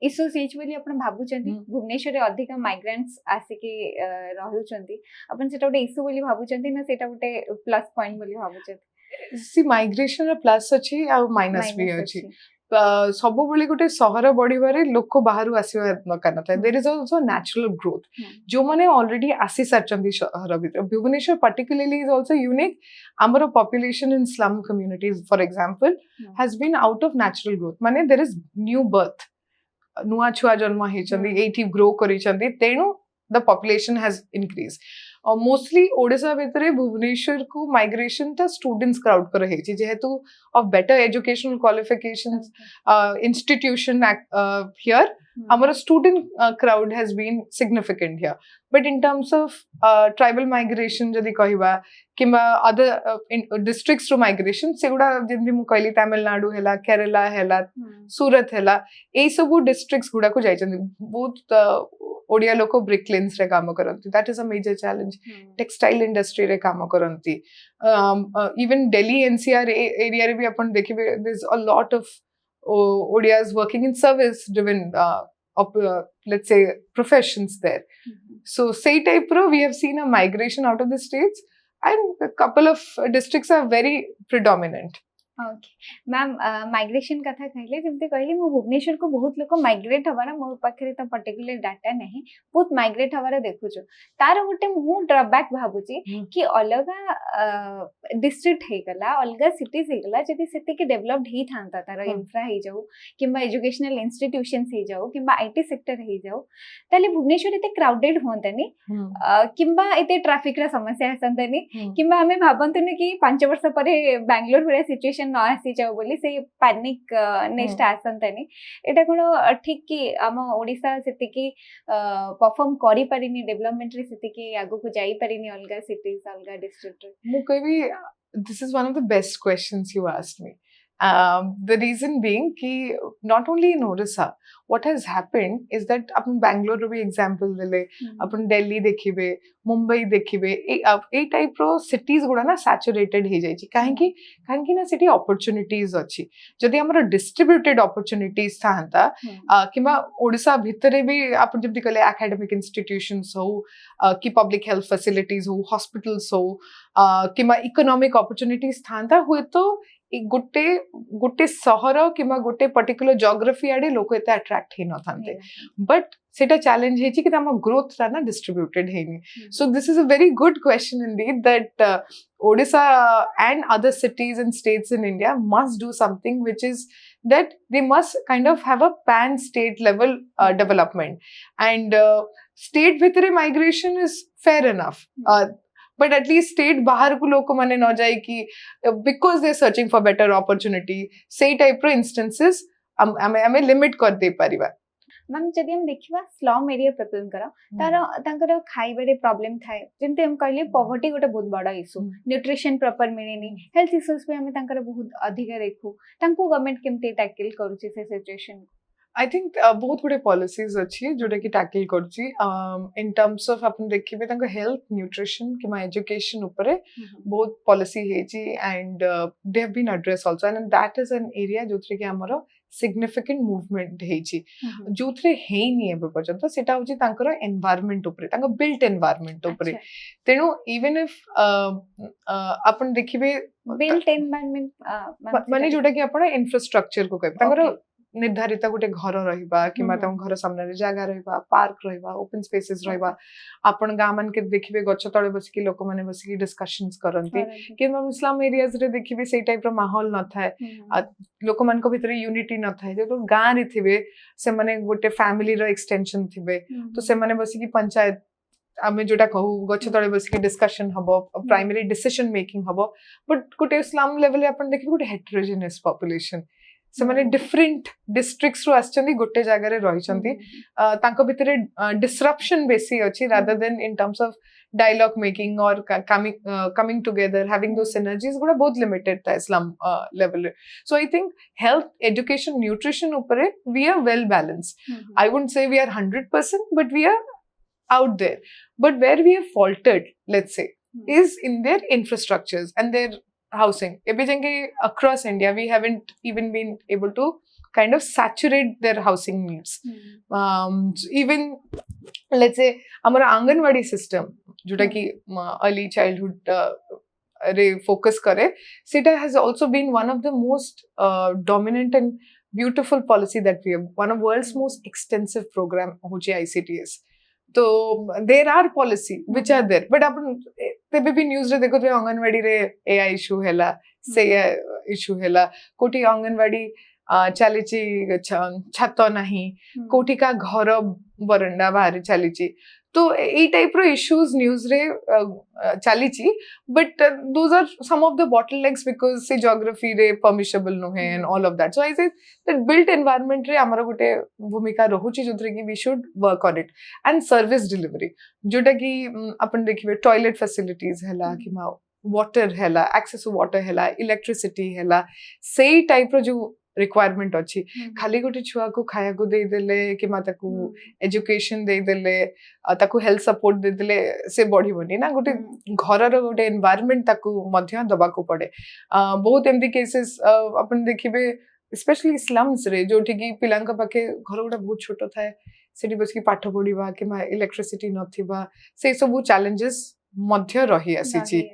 इश्यूज ହେଇଛି ବୋଲି ଆପଣ ଭାବୁଛନ୍ତି ଭୁବନେଶ୍ୱରରେ ଅଧିକ ମାଇଗ୍ରାଣ୍ଟସ୍ ଆସିକି ରହୁଛନ୍ତି ଆପଣ ସେଟା ଗୋଟେ ଇଶ୍ୟୁ ବୋଲି ଭାବୁଛନ୍ତି ନା ସେଟା ଗୋଟେ ପ୍ଲସ୍ ପଏଣ୍ଟ ବୋଲି ଭାବୁଛନ୍ତି सी माइग्रेशन प्लस अच्छी आ माइनस भी अच्छी ସବୁବେଳେ ଗୋଟେ ସହର ବଢିବାରେ ଲୋକ ବାହାରୁ ଆସିବା ଦରକାର ନଥାଏ ଦେयर ଇଜ ଅଲସୋ ନ୍ୟାଚୁରାଲ ଗ୍ରୋଥ ଯୋଉମାନେ ଅଲରେଡି ଆସି ସାରିଛନ୍ତି ସହର ଭିତରେ Bhubaneswar particularly is also unique ଆମର population in slum communities for example has been out of natural growth ମାନେ there is new birth ନୂଆ ଛୁଆ ଜନ୍ମ ହେଇଛନ୍ତି ଏଇଠି ଗ୍ରୋ କରିଛନ୍ତି ତେଣୁ the population has increased mostly Odisha भितरे भुवनेश्वर को माइग्रेशन ता स्टूडेंट्स क्राउड कर हेची जेहेतु of better educational qualifications institution here our student crowd has been significant here but in terms of tribal migration जदि कहिबा किंबा other districts to migration सेगुडा Zeme मु कहली तमिलनाडु हेला केरला हेला सूरत हेला ए सब districts गुडा को जाइछन बहुत ओडिया लोक ब्रिकलेन्स रे काम करंती that is a major challenge textile industry रे काम करंती even Delhi NCR area रे भी अपन देखिबे there is a lot of Odias working in service driven let's say professions there so say type pro we have seen a migration out of the states and a couple of districts are very predominant okay ma'am migration कथा कहले जेमते कहली मो भुवनेश्वर को बहुत लोक migrate हवार मो पाखरे त पर्टिकुलर डाटा नहीं बहुत माइग्रेट हवार देखु छ तार गोटे मु ड्रॉबैक भाबुची कि अलगा डिस्ट्रिक्ट हे गला अलगा सिटीज हे गला जदी सेते के डेवलप्ड ही थांता तार इंफ्रा हे जाऊ किंबा एजुकेशनल इंस्टीट्यूशंस हे जाऊ किंबा आईटी सेक्टर हे जाऊ ताले भुवनेश्वर एते क्राउडेड होंतनी किंबा एते ट्रैफिक रा समस्या हसंतनी किंबा हमें भाबंतनी कि 5 वर्ष परे बेंगलोर भरे सिचुएशन न आसी जाऊ बोली से पैनिक नेक्स्ट आसंतनी एटा कोन ठीक कि हम ओडिसा सेति कि परफॉर्म करि परिनी डेवलपमेंट रे सेति कि आगु को जाई परिनी अलगा सिटीज अलगा डिस्ट्रिक्ट मु कहबी this is one of the best questions you asked me the reason being ki not only in Odisha what has happened is that upon Bangalore रो भी example देले अपन Delhi देखिबे मुंबई देखिबे ए टाइप रो सिटीज गुडा ना saturated हे जाई छी काहे ना city opportunities अछि जदी हमर डिस्ट्रीब्यूटेड अपॉर्चुनिटीज थांता किबा ओडिसा भितरे भी अपन जब कहले एकेडमिक इंस्टीट्यूशंस हो कि पब्लिक हेल्थ फैसिलिटीज हो हॉस्पिटल्स हो किबा इकोनॉमिक अपॉर्चुनिटीज थांता हुए तो गोटे गोटे सहर किंबा गोटे पर्टिकुलर जियोग्राफी आडे लोक एते अट्रैक्ट हे न थांते बट सेटा चैलेंज हे कि हम ग्रोथ रा ना डिस्ट्रीब्यूटेड हेनी so this is a very good question Indeed that Odisha and other cities and states in India must do something which is that they must kind of have a pan state level development and state bhitere migration is fair enough but at least state bahar को लोक माने न जाए कि because they are searching for better opportunity say type row instances हमें limit कर दे परिबा ma'am जदि हम देखिबा स्लम एरिया पीपल करा तार तांकर खाइबारे प्रॉब्लम थाए जेंते हम कहले पॉवर्टी गोटे बहुत बड़ा इशू न्यूट्रिशन प्रॉपर मिलेनी हेल्थ इश्यूज पे हमें तांकर बहुत अधिक देखू तांको गवर्नमेंट केमते टैकल करूची से सिचुएशन I think बहुत गुडे पॉलिसीज अच्छी जोटा कि टैकल करची इन टर्म्स ऑफ अपन देखिबे तांको हेल्थ न्यूट्रिशन किमा एजुकेशन ऊपर बहुत पॉलिसी हेची and they have been address also and that is an area जोथरे कि हमरो सिग्निफिकेंट मूवमेंट हेची जोथरे हेनी एबे पर्यंत सेटा होची तांकर एनवायरनमेंट ऊपर तांको बिल्ट एनवायरनमेंट ऊपर तेनु इवन इफ अपन देखिबे बिल्ट एनवायरनमेंट माने जोटा कि अपन इंफ्रास्ट्रक्चर को कहबे तांकर निर्धारित गोटे घर रहिबा किबा तम घर सामने जगह रहिबा पार्क रहिबा ओपन स्पेसेस रहिबा आपण गां मान के देखिबे गछ तळे बसिकी लोक माने बसिकी डिस्कशंस करंती किबा इस्लाम एरियाज रे देखिबे सेई टाइप रो माहौल न थाए लोक मान को भितरे यूनिटी न थाए जो गां रे थिबे से माने गोटे फैमिली रो एक्सटेंशन थिबे तो से माने बसिकी पंचायत आमे जोटा कहू गछ तळे बसिकी डिस्कशन हबो प्राइमरी डिसीजन मेकिंग हबो बट गोटे इस्लाम लेवल रे आपण देखि गोटे हेटेरोजेनियस पॉपुलेशन से माने डिफरेंट डिस्ट्रिक्ट्स रो आछंती गोटे जगह रे रहिचंती तांको भितरे डिसरप्शन बेसी अछि rather than in terms of dialogue making और coming together having those synergies गुडा बहुत लिमिटेड था इस्लाम level so I think health education nutrition ऊपर we are well balanced I wouldn't say we are 100% but we are out there but where we have faltered let's say is in their infrastructures and their housing across India we haven't even been able to kind of saturate their housing needs. Even let's say our Anganwadi system jota ki early childhood re focus kare, sita has also been one of the most dominant and beautiful policy that we have. One of world's most extensive program hoche ICTS. So there are policy which are there, but अपन तबे भी news रे देखो अंगनवाड़ी रे AI issue हैला, से issue हैला, कोठी अंगनवाड़ी चलीची छत नहीं, कोठी का घर बरंडा बाहर चलीची, तो ए टाइप रो इश्यूज न्यूज रे चलीची, but those are some of the bottlenecks because से ज्योग्राफी रे परमिशेबल नो है and all of that. So I say that built environment रे हमर गोटे भूमिका रहुची जोथरे कि we should work on it. And service delivery जोटा कि अपन देखिबे टॉयलेट फैसिलिटीज हैला कि वाटर हैला, एक्सेस टू वाटर हैला, इलेक्ट्रिसिटी हैला, सेही टाइप रो जो रिक्वायरमेंट अच्छी. खाली गोटे छुआ को खाया को दे देले कि ताकू एजुकेशन दे देले, ताकू हेल्थ सपोर्ट दे देले से बढ़िबनी ना. गोटे घरर गोटे एनवायरनमेंट ताकू मध्य दबा को पड़े. बहुत एमती केसेस अपन देखिबे स्पेशली स्लम्स रे जोठी कि पिलांका पाखे घर गोटा बहुत छोट थाए, सेठी बस की पाठ पढ़िबा कि इलेक्ट्रिसिटी नथिबा, से सब चैलेंजेस मध्य रही आसीची.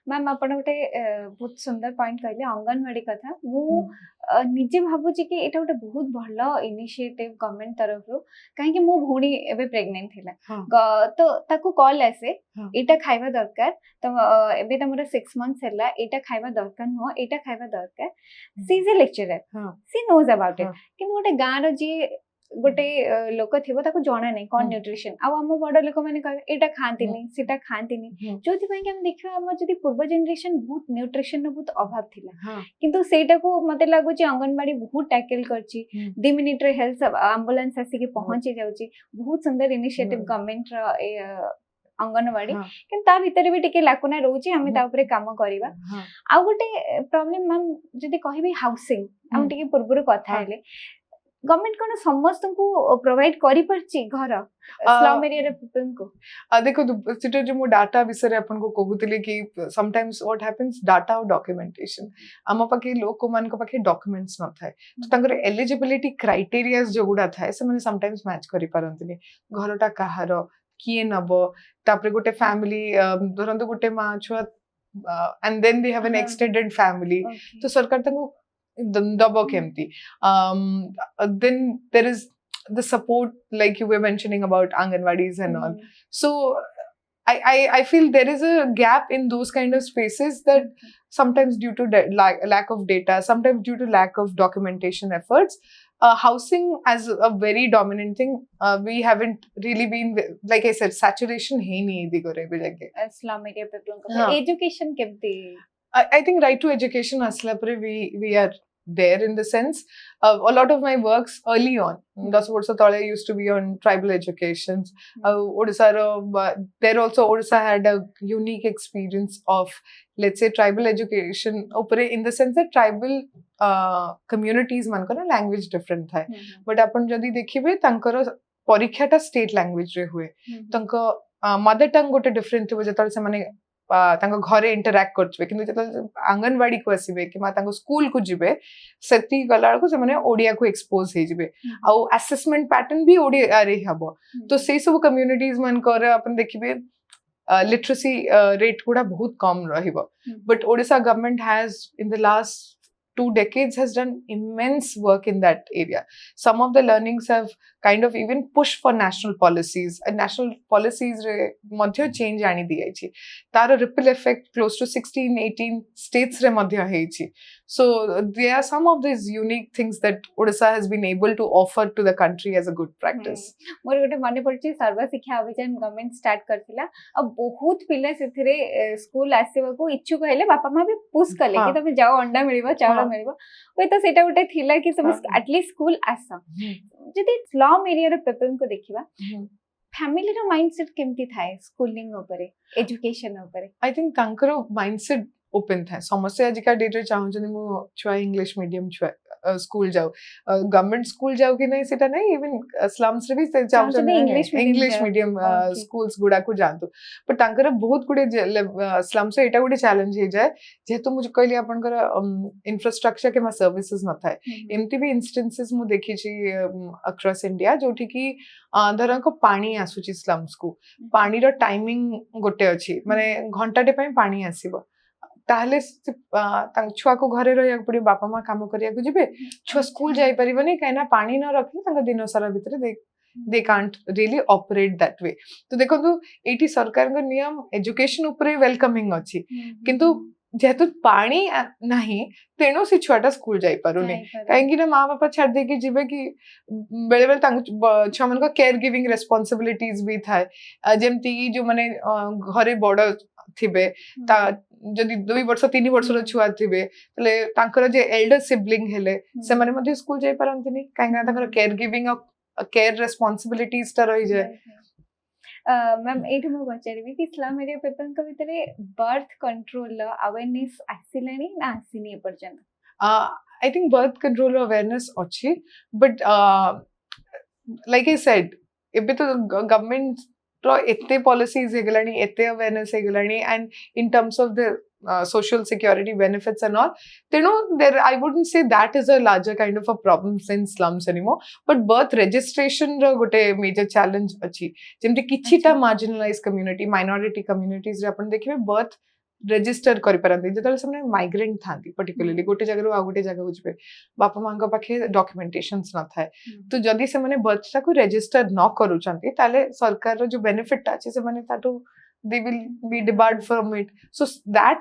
मैम आपण गोटे बहुत सुंदर पॉइंट कहले अंगनवाड़ी कथा. मु निजे भाबुची कि एटा गोटे बहुत भलो इनिशिएटिव गवर्नमेंट तरफ रो, काहे कि मो भौणी एबे प्रेग्नेंट थिला, तो ताकू कॉल आसे एटा खाइबा दरकार, तो एबे तमरा 6 मंथ्स हैला, एटा खाइबा दरकार हो, एटा खाइबा दरकार. She is a lecturer, she knows about it, कि गोटे गां रो जी गोटे लोक थिबो ताको जाना नहीं कोन न्यूट्रिशन, आ हम बड़ लोक माने कहबे एटा खांतिनी सेटा खांतिनी, जोथि पय कि हम देखिबा हम जदी पूर्व जनरेशन बहुत न्यूट्रिशन नो बहुत अभाव थिला, किंतु सेटा को मते लागो जे अंगनवाड़ी बहुत टैकल करची. 2 मिनिट रे हेल्थ एम्बुलेंस आसी के पहुंची जाउची. बहुत सुंदर इनिशिएटिव गवर्नमेंट रो अंगनवाड़ी, कि ता भीतर भी टिके लाकुना रहउची, हमें ता ऊपर काम करिबा. आ गोटे प्रॉब्लम मैम जदी कहबी हाउसिंग, हम टिके पूर्वरो कथा हेले गवर्नमेंट कोन समस्त को प्रोवाइड करि परची घर स्लम एरिया रे पीपल को. देखो सिटी जो मो डाटा विषय रे अपन को कहउतले कि समटाइम्स व्हाट हैपेंस डाटा और डॉक्यूमेंटेशन हम पाखे लोक मान को पाखे डॉक्यूमेंट्स न थाए, तो तांकर एलिजिबिलिटी क्राइटेरियाज जो गुडा थाए से माने समटाइम्स मैच करि परंतनी. घरटा कहार किए नबो, तापरे गोटे फैमिली धरंतो गोटे मा छुआ and then they have an extended family, तो सरकार तांको दबो केमती. Then there is the support like you were mentioning about Anganwadis and all. So I feel there is a gap in those kind of spaces that sometimes due to lack of data, sometimes due to lack of documentation efforts, housing as a very dominant thing, we haven't really been, like I said, saturation hai nahi digore bilage slum area people ko. Education kemti I think right to education asla pare we are there in the sense a lot of my works early on 10 ବର୍ଷ ତଳେ used to be on tribal educations. Odisha there also Odisha had a unique experience of, let's say, tribal education upare, in the sense that tribal communities manko na language different thae, but apan jodi dekhibe tankar परीक्षा टा state language रे हुए, तांको mother tongue गोटे different थिबो जतल से माने तांको घरे इंटरैक्ट करछबे, किंतु जतल आंगनवाड़ी को आसीबे कि मा तांको स्कूल को जिबे सेती गलाळ को से माने ओडिया को एक्सपोज हे जिबे, आ असेसमेंट पैटर्न भी ओडिया रे हबो. तो से सब कम्युनिटीज मन कर अपन देखिबे लिटरेसी रेट गुडा बहुत कम रहिबो. But Odisha government has in the last 2 decades has done immense work in that area. Some of the learnings have kind of even pushed for national policies, and national policies re madhya change ani diyachi. Tara ripple effect close to 16-18 states re madhya heichi. So there are some of these unique things that Odisha has been able to offer to the country as a good practice. मोर गोटे मने पड़छि सर्व Shiksha Abhiyan government start करथिला, अब बहुत पिले सेथिरे school आसीबा को इच्छुक हेले, बापा मां भी पुश कले कि तमे जाओ अंडा मिलिबो चावल मिलिबो, ओय तो सेटा गोटे थिला कि सब एटलीस्ट स्कूल आसा. जदि स्लम एरिया रे पीपल को देखिबा, फैमिली रो माइंडसेट केमती थाए स्कूलिंग ऊपर, एजुकेशन ऊपर? आई थिंक तांकर माइंडसेट ओपन था समस्ते आजिका डेट रे चाहूछन मो छुआ इंग्लिश मीडियम छुआ स्कूल जाऊ गवर्नमेंट स्कूल जाऊ कि नहीं सेटा नहीं इवन स्लम्स रे भी से चाहूछन इंग्लिश मीडियम स्कूल्स गुडा को जानतु पर तांकर बहुत गुडे स्लम्स एटा गुडे चैलेंज हे जाय जेतु मुझे कहली आपनकर इंफ्रास्ट्रक्चर के सर्विसेज न थाए एमती भी इंस्टेंसेस मु देखि छी अक्रॉस इंडिया जोठी की धर को पानी आसुची स्लम्स को पानी रो टाइमिंग गोटे अछि माने घंटाटे पय पानी आसीबो ताहले छुआ को घरे रहिया पड़े बापा माँ काम करिया को जिबे छुआ स्कूल जाई परिबनी काइना पानी न रखी तांका दिन सारा भितरे they can't really operate that way तो देखो तो एटी सरकार को नियम एजुकेशन ऊपर वेलकमिंग अछि किंतु जेतु पानी नहीं तेणु से छुआटा स्कूल जाई पारुनी काहेकि ना माँ बापा छाड़ दे कि जिबे कि बेले बेले छुआ मन को केयर गिविंग रेस्पोंसिबिलिटीज भी थाए जेमती जो माने घरे बड़ थिबे ता जदि 2 वर्ष 3 वर्ष रो छुआ थिबे तले तांकर जे एल्डर सिबलिंग हेले से माने मध्ये स्कूल जाई पारंतिनी काहेकि ना तांकर केयर गिविंग केयर रेस्पोंसिबिलिटीज ता रही जाए मैम एठी मो पचारिबी कि स्लम एरिया पीपल को भितरे बर्थ कंट्रोल अवेयरनेस आसिलानी ना आसिनी ए पर्यंत I think birth control awareness अछि बट लाइक आई सेड एबे तो गवर्नमेंट रो एते पॉलिसीज हे गलानी एते अवेयरनेस हे गलानी and in terms of the social security benefits and all there I wouldn't say that is a larger kind of a problem in slums anymore but birth registration ro gote major challenge achi jemti kichita marginalized community minority communities re apan dekhibe birth register kari parante jetale samne migrant thanti particularly gote jagah ro gote jagah ujbe bapa maa ka pakhe documentations na thae to jodi se mane birth ta ko register न करू chanti tale sarkar ro jo benefit achi se mane tato they will be debarred from it so that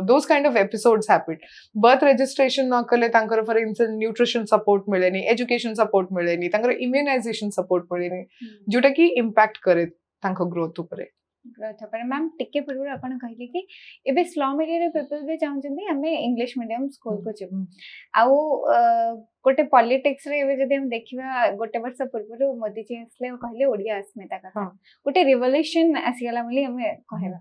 those kind of episodes happened birth registration na kale tankar for instance nutrition support mileni education support mileni tankar immunization support mileni jota ki impact kare tanko growth upare ma'am टिके पूर्व आपण कहले कि एबे slum area रे people भी चाहउछन्ती हमें English medium school को जेबु आउ गोटे पॉलिटिक्स रे एबे जदि हम देखिबा गोटे वर्ष पूर्व मोदी जी असले कहले ओडिया अस्मिता कथा गोटे रिवोल्यूशन आसीगला बोली हमें कहबा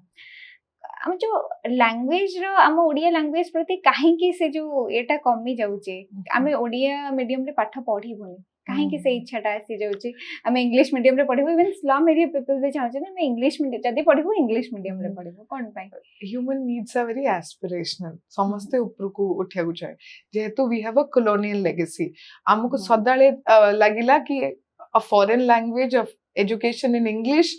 हम जो लैंग्वेज रो हम ओडिया लैंग्वेज प्रति काहे कि से जो एटा कमी जाउचे हमें ओडिया मीडियम रे पाठ पढिबोनी काहे कि से इच्छाटा आसी जाउची हमें इंग्लिश मीडियम रे पढिबो इवन स्लम एरिया पीपल भी चाहछन हमें इंग्लिश मीडियम जदि पढिबो इंग्लिश मीडियम रे पढिबो कोन पाई human needs are very aspirational समस्ते ऊपर को उठिया को चाहे जेहेतु we have a colonial legacy हमको सदाले लागिला कि a foreign language of education in English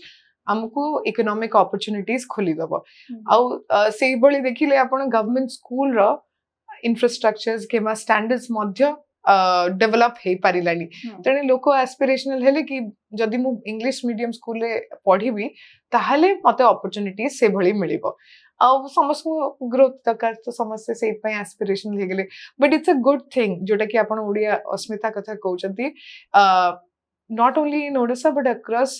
हमको इकोनॉमिक अपॉर्चुनिटीज खोली दबो आउ से बळी देखिले आपण गवर्नमेंट स्कूल रो इंफ्रास्ट्रक्चर्स केमा स्टैंडर्ड्स मध्य डेवलप हे पारिलानी तेने लोक एस्पिरेशनल हेले कि जदि मु इंग्लिश मीडियम स्कूल रे पढिबी ताहाले मते अपॉर्चुनिटीज से भली मिलिबो आ समस्त ग्रोथ दरकार तो समस्त से पय एस्पिरेशनल हे गेले but it's a good thing जोटा कि आपण ओडिया अस्मिता कथा कहउचंती not only in Odisha but across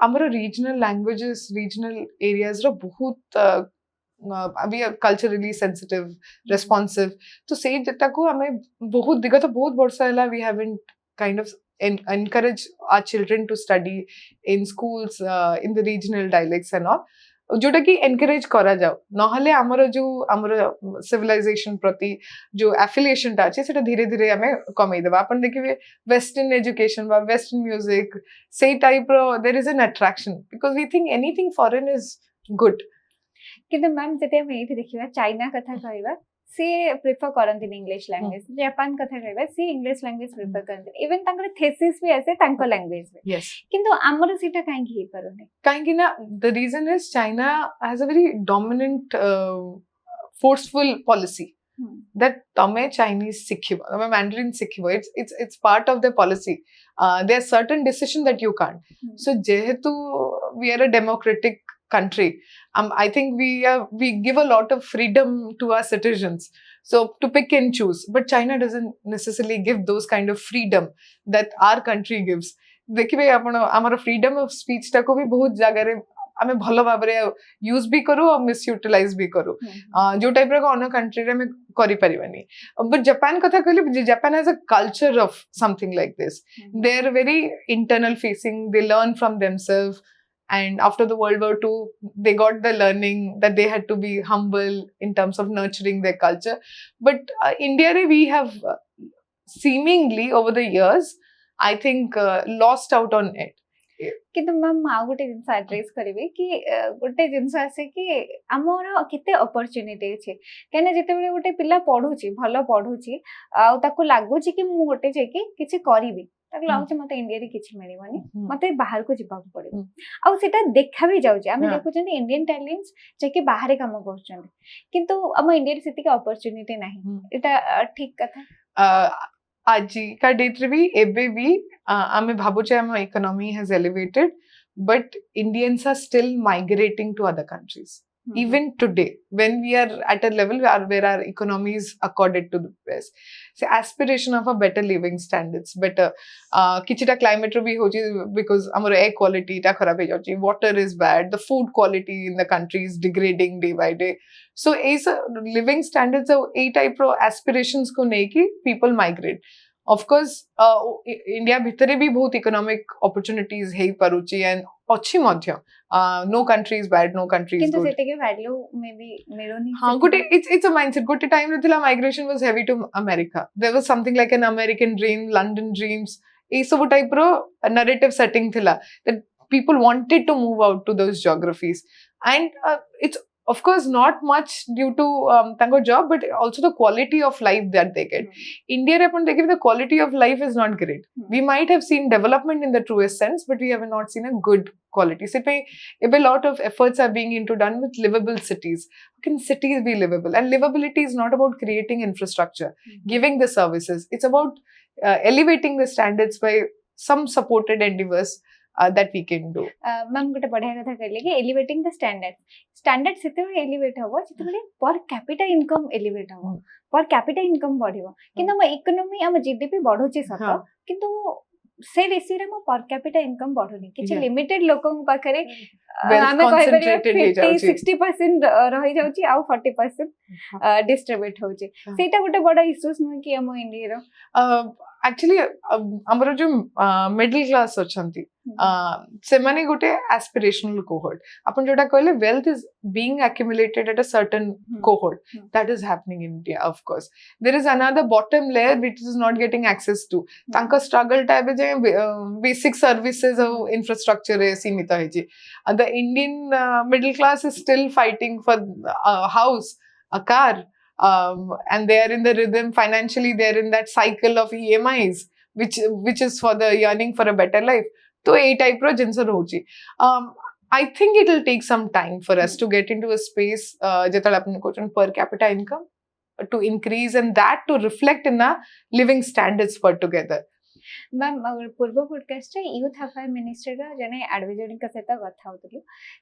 हमर रीजनल लैंग्वेजेस रीजनल एरियाज रो बहुत we are culturally sensitive responsive तो से जटा को हमें बहुत दिगत बहुत वर्ष हला we haven't kind of encourage our children to study in schools in the regional dialects and all जोटा कि एनकरेज करा जाओ नहले हमर जो हमर सिविलाइजेशन प्रति जो एफिलिएशन ता अछि सेटा धीरे धीरे हमें कमै देबा अपन देखिबे वेस्टर्न एजुकेशन बा वेस्टर्न म्यूजिक से टाइप रो there is an attraction because we think anything foreign is good किंतु मैम जते हम एठी देखिबा चाइना कथा कहबा से प्रेफर करंती इंग्लिश लैंग्वेज जापान कथा कहबा से इंग्लिश लैंग्वेज प्रेफर करंती इवन तांकर थेसिस भी आसे तांको लैंग्वेज में यस किंतु हमर सीटा काहे हे परने काहे कि ना the reason is China has a very dominant forceful policy that tame Chinese sikhiba tame Mandarin sikhiba it's part of their policy there are certain decisions that you can't so jehetu we are a democratic country I think we give a lot of freedom to our citizens so to pick and choose but China doesn't necessarily give those kind of freedom that our country gives देखिबे आपण हमर freedom of speech टा को भी बहुत जगह रे आमे भलो भाबरे यूज भी करू और मिस यूटिलाइज भी करू जो टाइप रे अन कंट्री रे में करि परिबानी बट जापान कथा कहले Japan has a culture of something like this they are very internal facing they learn from themself and after the World War II they got the learning that they had to be humble in terms of nurturing their culture. But India we have seemingly over the years I think lost out on it. କିନ୍ତୁ ma'am ଆଉ ଗୋଟେ ଜିନିଷ address କରିବି କି ଗୋଟେ ଜିନିଷ ଆସେ କି ଆମର କେତେ ଅପରଚ୍ୟୁନିଟି ଅଛି, କାହିଁକିନା ଯେତେବେଳେ ଗୋଟେ ପିଲା ପଢୁଛି ଭଲ ପଢୁଛି ଆଉ ତାକୁ ଲାଗୁଛି କି ମୁଁ ଗୋଟେ ଯାଇକି କିଛି କରିବି, ତାକୁ ଲାଗୁଛି ମତେ ଇଣ୍ଡିଆରେ କିଛି ମିଳିବନି, ମତେ ବାହାରକୁ ଯିବାକୁ ପଡିବ, ଆଉ ସେଟା ଦେଖା ବି ଯାଉଛି। ଆମେ ଦେଖୁଛନ୍ତି ଇଣ୍ଡିଆନ ଟ୍ୟାଲେଣ୍ଟସ ଯାଇକି ବାହାରେ କାମ କରୁଛନ୍ତି, କିନ୍ତୁ ଆମ ଇଣ୍ଡିଆରେ ସେତିକି ଅପରଚ୍ୟୁନିଟି ନାହିଁ। ଏଟା ଠିକ କଥା। ଆଜି का डेट रे भी एबे भी आमे भाबुचे आम economy has elevated, but Indians are still migrating to other countries even today when we are at a level where our economy is accorded to the best. So aspiration of a better living standards, better kichita climate ro bhi hoji because amar air quality ta kharab hai jachi, water is bad, the food quality in the country is degrading day by day. So is living standards a type ro aspirations ko neki people migrate. Of course India bhitare bhi bahut economic opportunities hei paruchi and अच्छी मध्य no country is bad, no country is किंतु good. सेटे के value may be मिलोनी। हाँ, गुटे it's a mindset. Gute time रे थिला migration was heavy to America. There was something like an American dream, London dreams. ए सब type रो narrative setting थिला that people wanted to move out to those geographies, and it's of course not much due to tango job, but also the quality of life that they get. India re apan dekhe the quality of life is not great. We might have seen development in the truest sense, but we have not seen a good quality. So a lot of efforts are being done with livable cities. How can cities be livable? And livability is not about creating infrastructure, giving the services. It's about elevating the standards by some supported endeavors that we can do. Ma'am गोटे बढ़िया कथा कहले कि elevating the standard सेते elevate हबो जेते per capita income elevate हबो, per capita income बढ़िबो, किंतु हम इकोनॉमी हम जीडीपी बढ़ुची सत, किंतु से रेशियो रे हम पर कैपिटा इनकम बढ़ुनी। किछि लिमिटेड लोकन पाखरे आमे कहै परिबे 50-60% रहि जाउची आ 40% डिस्ट्रीब्यूट होउची। सेटा गोटे बड़ा इश्यूज न कि हम इंडिया रो एक्चुअली हमर जो मिडिल क्लास अछंती से माने गोटे एस्पिरेशनल कोहोर्ट अपन जोटा कहले wealth is being accumulated at a certain cohort that is happening in India. Of course there is another bottom layer which is not getting access to तांका struggle type जे basic services और infrastructure रे सीमित है जी। The Indian middle class is still fighting for a house, a car, and they are in the rhythm financially, they are in that cycle of EMIs which is for the yearning for a better life. तो ए type रो जिनस रोची I think it will take some time for us to get into a space जेतल अपन कोचन per capita income to increase and that to reflect in the living standards for together. Ma'am पूर्व podcast रे youth affair minister रा जने adviser का सहित कथा होतली,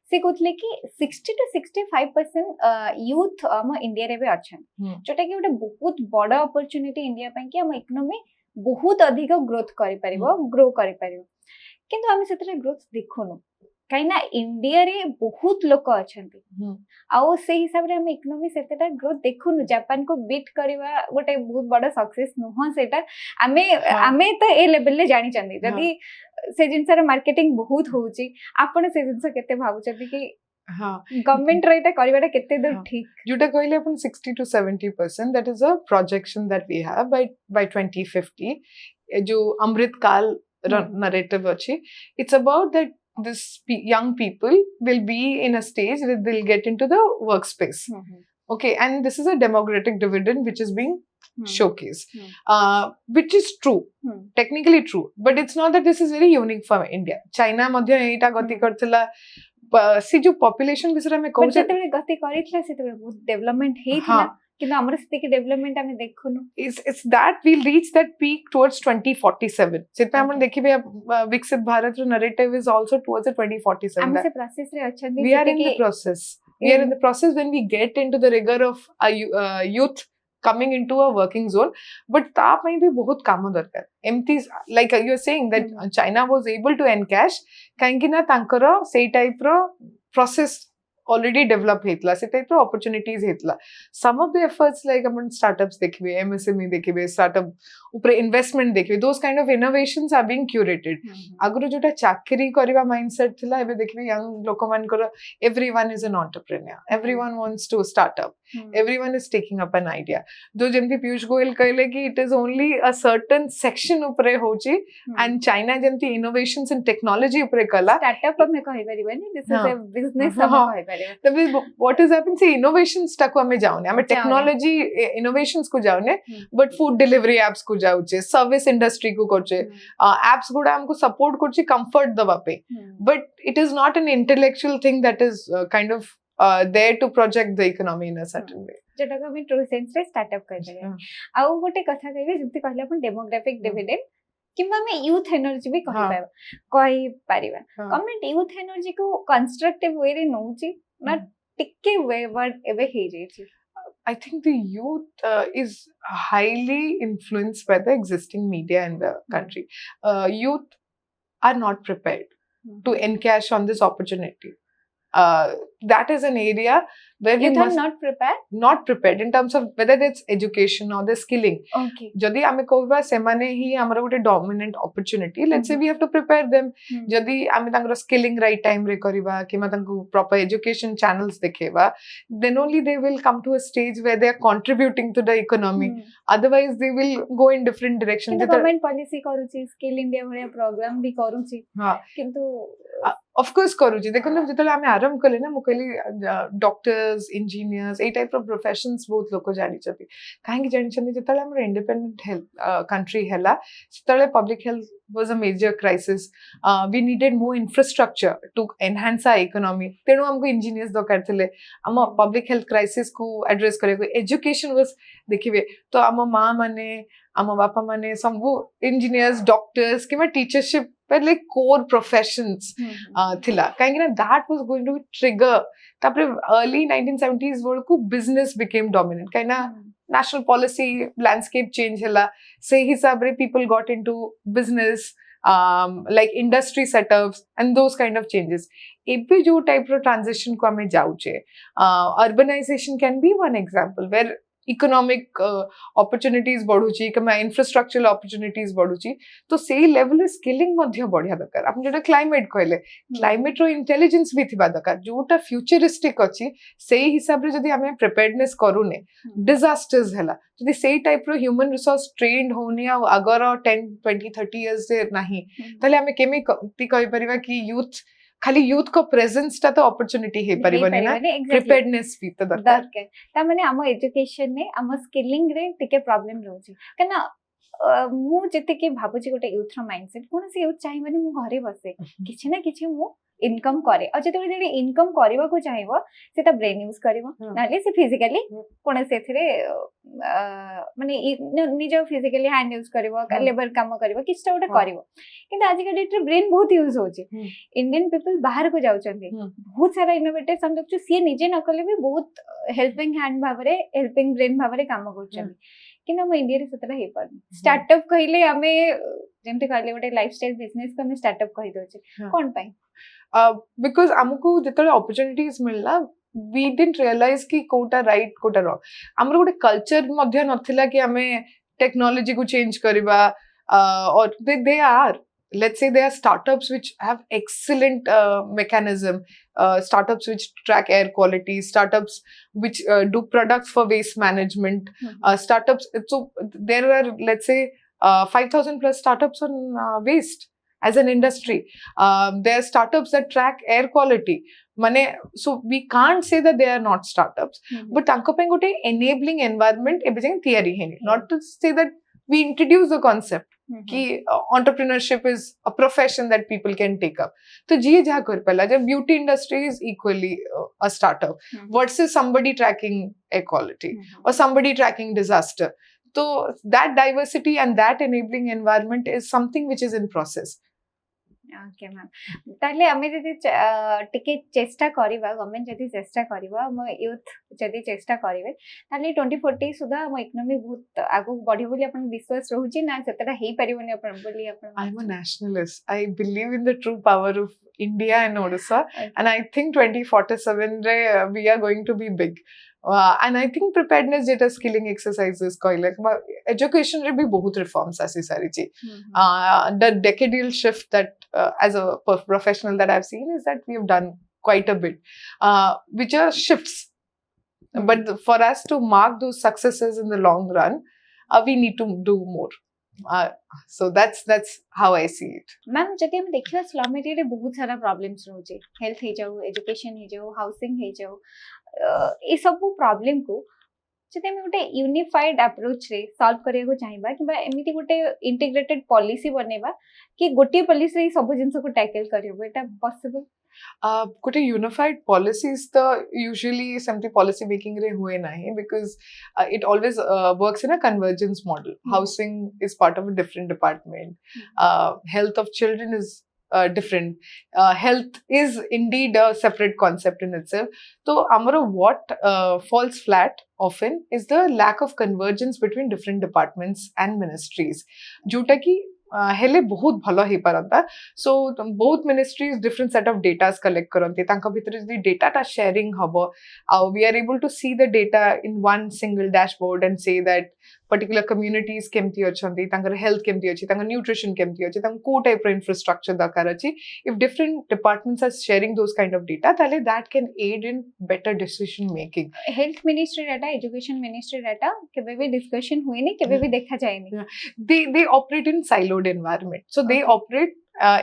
से कहतले कि 60-65% यूथ हम इंडिया रे बे अछन, जोटा कि गोटे बहुत बड़ा अपॉर्चुनिटी इंडिया पय कि हम इकोनॉमी बहुत अधिक ग्रोथ करि परिबो, ग्रो करि परिबो, किंतु हम सेतरे ग्रोथ देखुनु कहिना इंडिया रे बहुत लोक अछंती आउ से हिसाब रे हम इकोनॉमी सेतेटा ग्रोथ देखुनु। जापान को बीट करबा गोटे बहुत बड़ा सक्सेस नुह, सेटा आमे तो ए लेवल ले जानि चंदी जदी से जिनसर मार्केटिंग बहुत होउची। आपण से जिनस केते भाबु चंदी कि गवर्नमेंट रेटा करबाटा केते दूर ठीक? जोटा कहले अपन 60-70% that is a projection that we have by 2050 जो अमृत काल narrative achi. It's about that this young people will be in a stage that they'll get into the workspace. Okay, and this is a demographic dividend which is being showcased, which is true, technically true, but it's not that this is very unique for India. China madhya eita gati karthila सी जो population बिसरा में कहू जेतेबे गति करितला सेतेबे बहुत development हेतिला, किंतु हमर स्थिति के डेवलपमेंट हमें देखुनु it's that we'll reach that peak towards 2047. सेते हमन देखिबे विकसित भारत रो narrative is also towards the 2047. हम से प्रोसेस रे अछन we are in the process. We are in the process when we get into the rigor of youth coming into a working zone, but ता पई भी बहुत काम दरकार। एमती like you are saying that China was able to encash काहेकि ना तांकर सेई टाइप रो process already develop हेतला से type of opportunities हेतला. Some of the efforts like upon startups देखिए, MSME देखिए, startup ऊपर investment देखिए, those kind of innovations are being curated. आगुरु जोटा चाकरी करिवा mindset थिला एबे देखिए young लोक मानकर everyone is an entrepreneur, everyone wants to start up, everyone is taking up an idea. जो जेमती पीयूष गोयल कहले कि it is only a certain section ऊपर होची and China जेमती innovations in technology ऊपर कला startup हमें कहि परिबनी, this is a business हमें कहि परिबा. तबे what is happening से innovations तक हमें जाउने, हमें technology innovations को जाउने, but food delivery apps को जाउचे, service industry को करचे, apps गुड़ा हमको support करचे comfort दवा पे, but it is not an intellectual thing that is kind of there to project the economy in a certain way. जेटा को हमें true sense रे startup कर देबे. आउ गोटे कथा कहबे जेमती कहले अपन demographic dividend किंबा में यूथ एनर्जी भी कहि पारिबा. गवर्नमेंट यूथ एनर्जी को कंस्ट्रक्टिव वे रे नउची ना टिके वे वर्ड एबे हे जेछि. I think the youth is highly influenced by the existing media in the country. Youth are not prepared to encash on this opportunity. That is an area where we Youth must are not prepared in terms of whether it's education or the skilling. Okay. जदि आमे कहबा सेमाने ही हमरा गोटे dominant opportunity, let's say we have to prepare them. जदि आमे तांकर skilling right time रे करिबा किमा तांको proper education channels देखेबा, then only they will come to a stage where they are contributing to the economy. Otherwise they will go in different directions. किंतु government policy करूची, skill India भलिया programme भी करूची. हां किंतु of course करूची. देखो जेतले आमे आरंभ कले ना, मु कहली doctors, engineers, a type of professions बहुत लोग जानी चाहिए. कहीं जानी चाहिए जितने हमारे independent health country हैला, जितने public health was a major crisis. We needed more infrastructure to enhance our economy. तेणु हमको engineers दरकार थे. हम public health crisis को address करेंगे. Education was देखिए तो हम माँ मने, हम बापा मने, सब वो engineers, doctors, कि मैं teachership पर like core professions थिला. कहीं ना that was going to trigger. तापरे early 1970s वर्ल्ड को business became dominant. कहीं ना national policy landscape change हैला. से हिसाब रे people got into business, like industry setups and those kind of changes. एबे जो type of transition को हमें जाऊचे, urbanization can be one example where economic opportunities बढ़ुची, कमा infrastructural opportunities बढ़ुची, तो सही level रे skilling मध्य बढ़िया दरकार. आपन जोटा climate कहले, climate रो intelligence भी थिबा दरकार. जोटा futuristic अछि, सही हिसाब रे जदि हमें preparedness करूने, disasters हैला, जदि सही type रो human resource trained होनी आ अगर 10, 20, 30 years से नहीं, तले हमें केमे कहि परिबा कि youth खाली यूथ को प्रेजेंस ता तो अपॉर्चुनिटी हे परिबने ना, प्रिपेयर्डनेस भी तो दरकार. ता माने हम एजुकेशन ने हम स्किलिंग रे टिके प्रॉब्लम रहउची. कना मु जते के भाबुची गोटे यूथ रो माइंडसेट कोन से यूथ चाहि माने मु घरे बसे किछि ना किछि मु इनकम करे. और जते जेडी इनकम करबा को चाहिबो सेटा ब्रेन यूज करबो, नाले से फिजिकली कोन से थरे माने निजो फिजिकली हैंड यूज करबो, लेबर काम करबो, किछटा गोटे करबो. किंतु आज के डेट रे ब्रेन बहुत यूज होची. इंडियन पीपल बाहर को जाउचंदी, बहुत सारा इनोवेटिव सम देखछु सी निजे न कले भी बहुत हेल्पिंग हैंड भाबरे, हेल्पिंग ब्रेन भाबरे काम करचंदी. किंतु हम इंडिया रे सतरा हे पर स्टार्टअप कहिले हमें जेमते कहले गोटे लाइफस्टाइल बिजनेस को हमें स्टार्टअप कहि दोचे. कोन पई? Because हमको जितने opportunities मिलला, we didn't realize कि कोटा right कोटा wrong. हमरो गोटे culture मध्य नथिला कि हमें technology को change करिबा, और they are, let's say there are startups which have excellent mechanism, startups which track air quality, startups which do products for waste management, startups. So there are, let's say, 5,000 plus startups on waste as an industry. There are startups that track air quality. Mane, so we can't say that they are not startups, but tanko pai gote enabling environment everything theory hai. Not to say that we introduce the concept कि entrepreneurship is a profession that people can take up. तो जी जहाँ कर पहला जब beauty industry is equally a startup versus somebody tracking air quality or somebody tracking disaster. So that diversity and that enabling environment is something which is in process. Okay ma'am ताले आमे जदि टिके चेष्टा करिबा गवर्नमेंट जदि चेष्टा करिबा हम यूथ जदि चेष्टा करिवे ताले 2040 सुधा हम इकोनॉमी बहुत आगु बढ़ी बोली अपन विश्वास रहउची ना सेतरा हेई परिबोनी अपन बोली अपन I'm a nationalist. I believe in the true power of India and Odisha. Okay. And I think 2047 re, we are going to be big. And I think preparedness data skilling exercises कहले education रे भी बहुत reforms आसी सारी ची. The decadal shift that as a professional that I've seen is that we have done quite a bit, which are shifts. But for us to mark those successes in the long run, we need to do more. So that's how I see it. Ma'am जदि हम देखिबा slum area रे बहुत सारा problems रहउची health हे जाऊ education हे जाऊ housing हे जाऊ ए सब प्रॉब्लम को जदि हम गोटे यूनिफाइड अप्रोच रे सॉल्व करिया को चाहिबा किबा एमिति गोटे इंटीग्रेटेड पॉलिसी बनेबा कि गोटे पॉलिसी रे सब जिंस को टैकल करियो एटा पॉसिबल गोटे यूनिफाइड पॉलिसीज तो यूजुअली सेमती पॉलिसी मेकिंग रे हुए नाही because it always works in a convergence model. Housing is part of a different department. Health of children is different. Health is indeed a separate concept in itself. So amara what falls flat often is the lack of convergence between different departments and ministries. जोटा कि हेले बहुत भलो हे परंता so बहुत ministries different set of datas collect करंती तांका भितर जदी डेटाटा शेयरिंग हबो we are able to see the data in one single dashboard and say that particular communities केमती अछंती तांकर हेल्थ केमती अछि तांकर न्यूट्रिशन केमती अछि तांकर को टाइप रो इंफ्रास्ट्रक्चर दरकार अछि if different departments are sharing those kind of data ताले that can aid in better decision making health ministry data education ministry data केबे भी डिस्कशन हुई नहीं केबे भी देखा जाएनी they operate in siloed environment, so they operate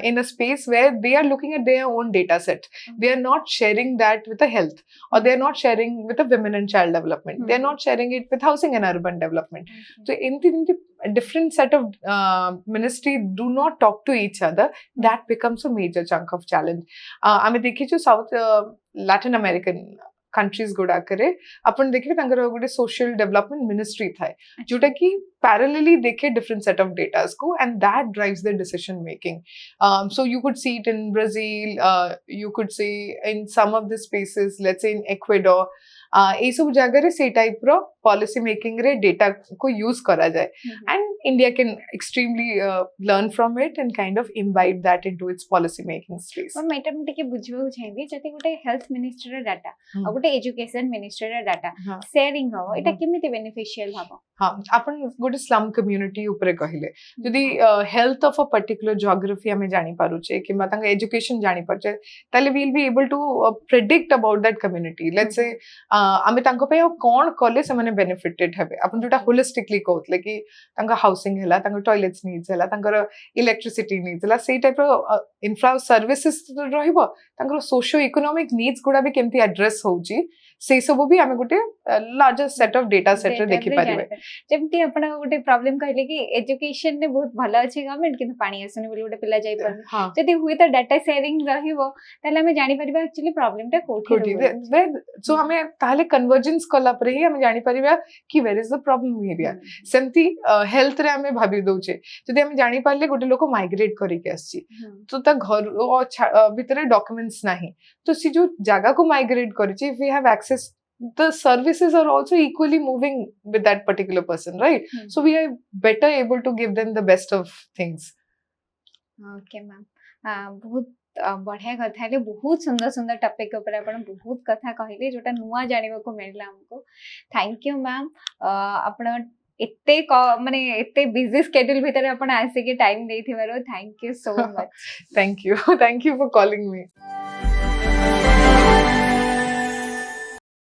in a space where they are looking at their own data set. They are not sharing that with the health, or they are not sharing with the women and child development. They are not sharing it with housing and urban development. So in the different set of ministry do not talk to each other. That becomes a major chunk of challenge. I mean देखिए जो South Latin American countries गुड़ा करे अपन देखिए तांकर गोटे social development ministry थाए जोटा कि parallelly देखे different set of data को and that drives the decision making. So you could see it in Brazil, you could see in some of the spaces, let's say in Ecuador, ए सब जगह रे से type रो policy making रे data को use करा जाए and India can extremely learn from it and kind of imbibe that into its policy making space और madam टिके बुझबो चाहिबी जति गोटे हेल्थ मिनिस्ट्री रे डाटा और गोटे एजुकेशन मिनिस्ट्री रे डाटा शेयरिंग हो एटा केमिति बेनिफिशियल हबो हां अपन गोटे स्लम कम्युनिटी ऊपर कहिले जदी health of a particular geography हमें जानि पारु छे कि मातंग एजुकेशन जानि परछे ताले we will be able to predict about that community let's say आमे तांको पे कोन कॉले से माने बेनिफिटेड हेबे अपन जोटा होलिस्टिकली कहतले कि तांका हाउसिंग हैला तांका टॉयलेट्स नीड्स हैला तांकर इलेक्ट्रिसिटी नीड्स हैला से टाइप रो इंफ्रा सर्विसेस रहइबो तांकर सोशियो इकोनॉमिक नीड्स गुडा भी केमती एड्रेस होउची से सब भी हमें गोटे larger set of data set रे देखि परिबे जेमती आपण गोटे प्रॉब्लम कहले कि एजुकेशन ने बहुत भलो अछि गवर्नमेंट किंतु पानी आसुनी बोली गोटे पिला जाई पर जदी हुई त डाटा शेयरिंग रहिबो ताले हमें जानि परिबा एक्चुअली प्रॉब्लम टा कोठी सो हमें ताले कन्वर्जेंस कला पर ही हमें जानि परिबा कि where is the problem area सेमती हेल्थ रे हमें भाबी दोचे जदी हमें जानि पारले गोटे लोक माइग्रेट करि के आछि तो ता घर भितरे डॉक्यूमेंट्स नाही तो सी जो जागा को माइग्रेट करिछि if we have access the services are also equally moving with that particular person, right? So we are better able to give them the best of things. Okay ma'am, बहुत बढ़िया कथा है बहुत सुंदर सुंदर टॉपिक ऊपर आपण बहुत कथा कहले जोटा नुआ जानिबा को मिलला हमको थैंक यू मैम आपण एते माने एते बिजी शेड्यूल भीतर आपण आसे के टाइम देथिबारो thank you so much thank you for calling me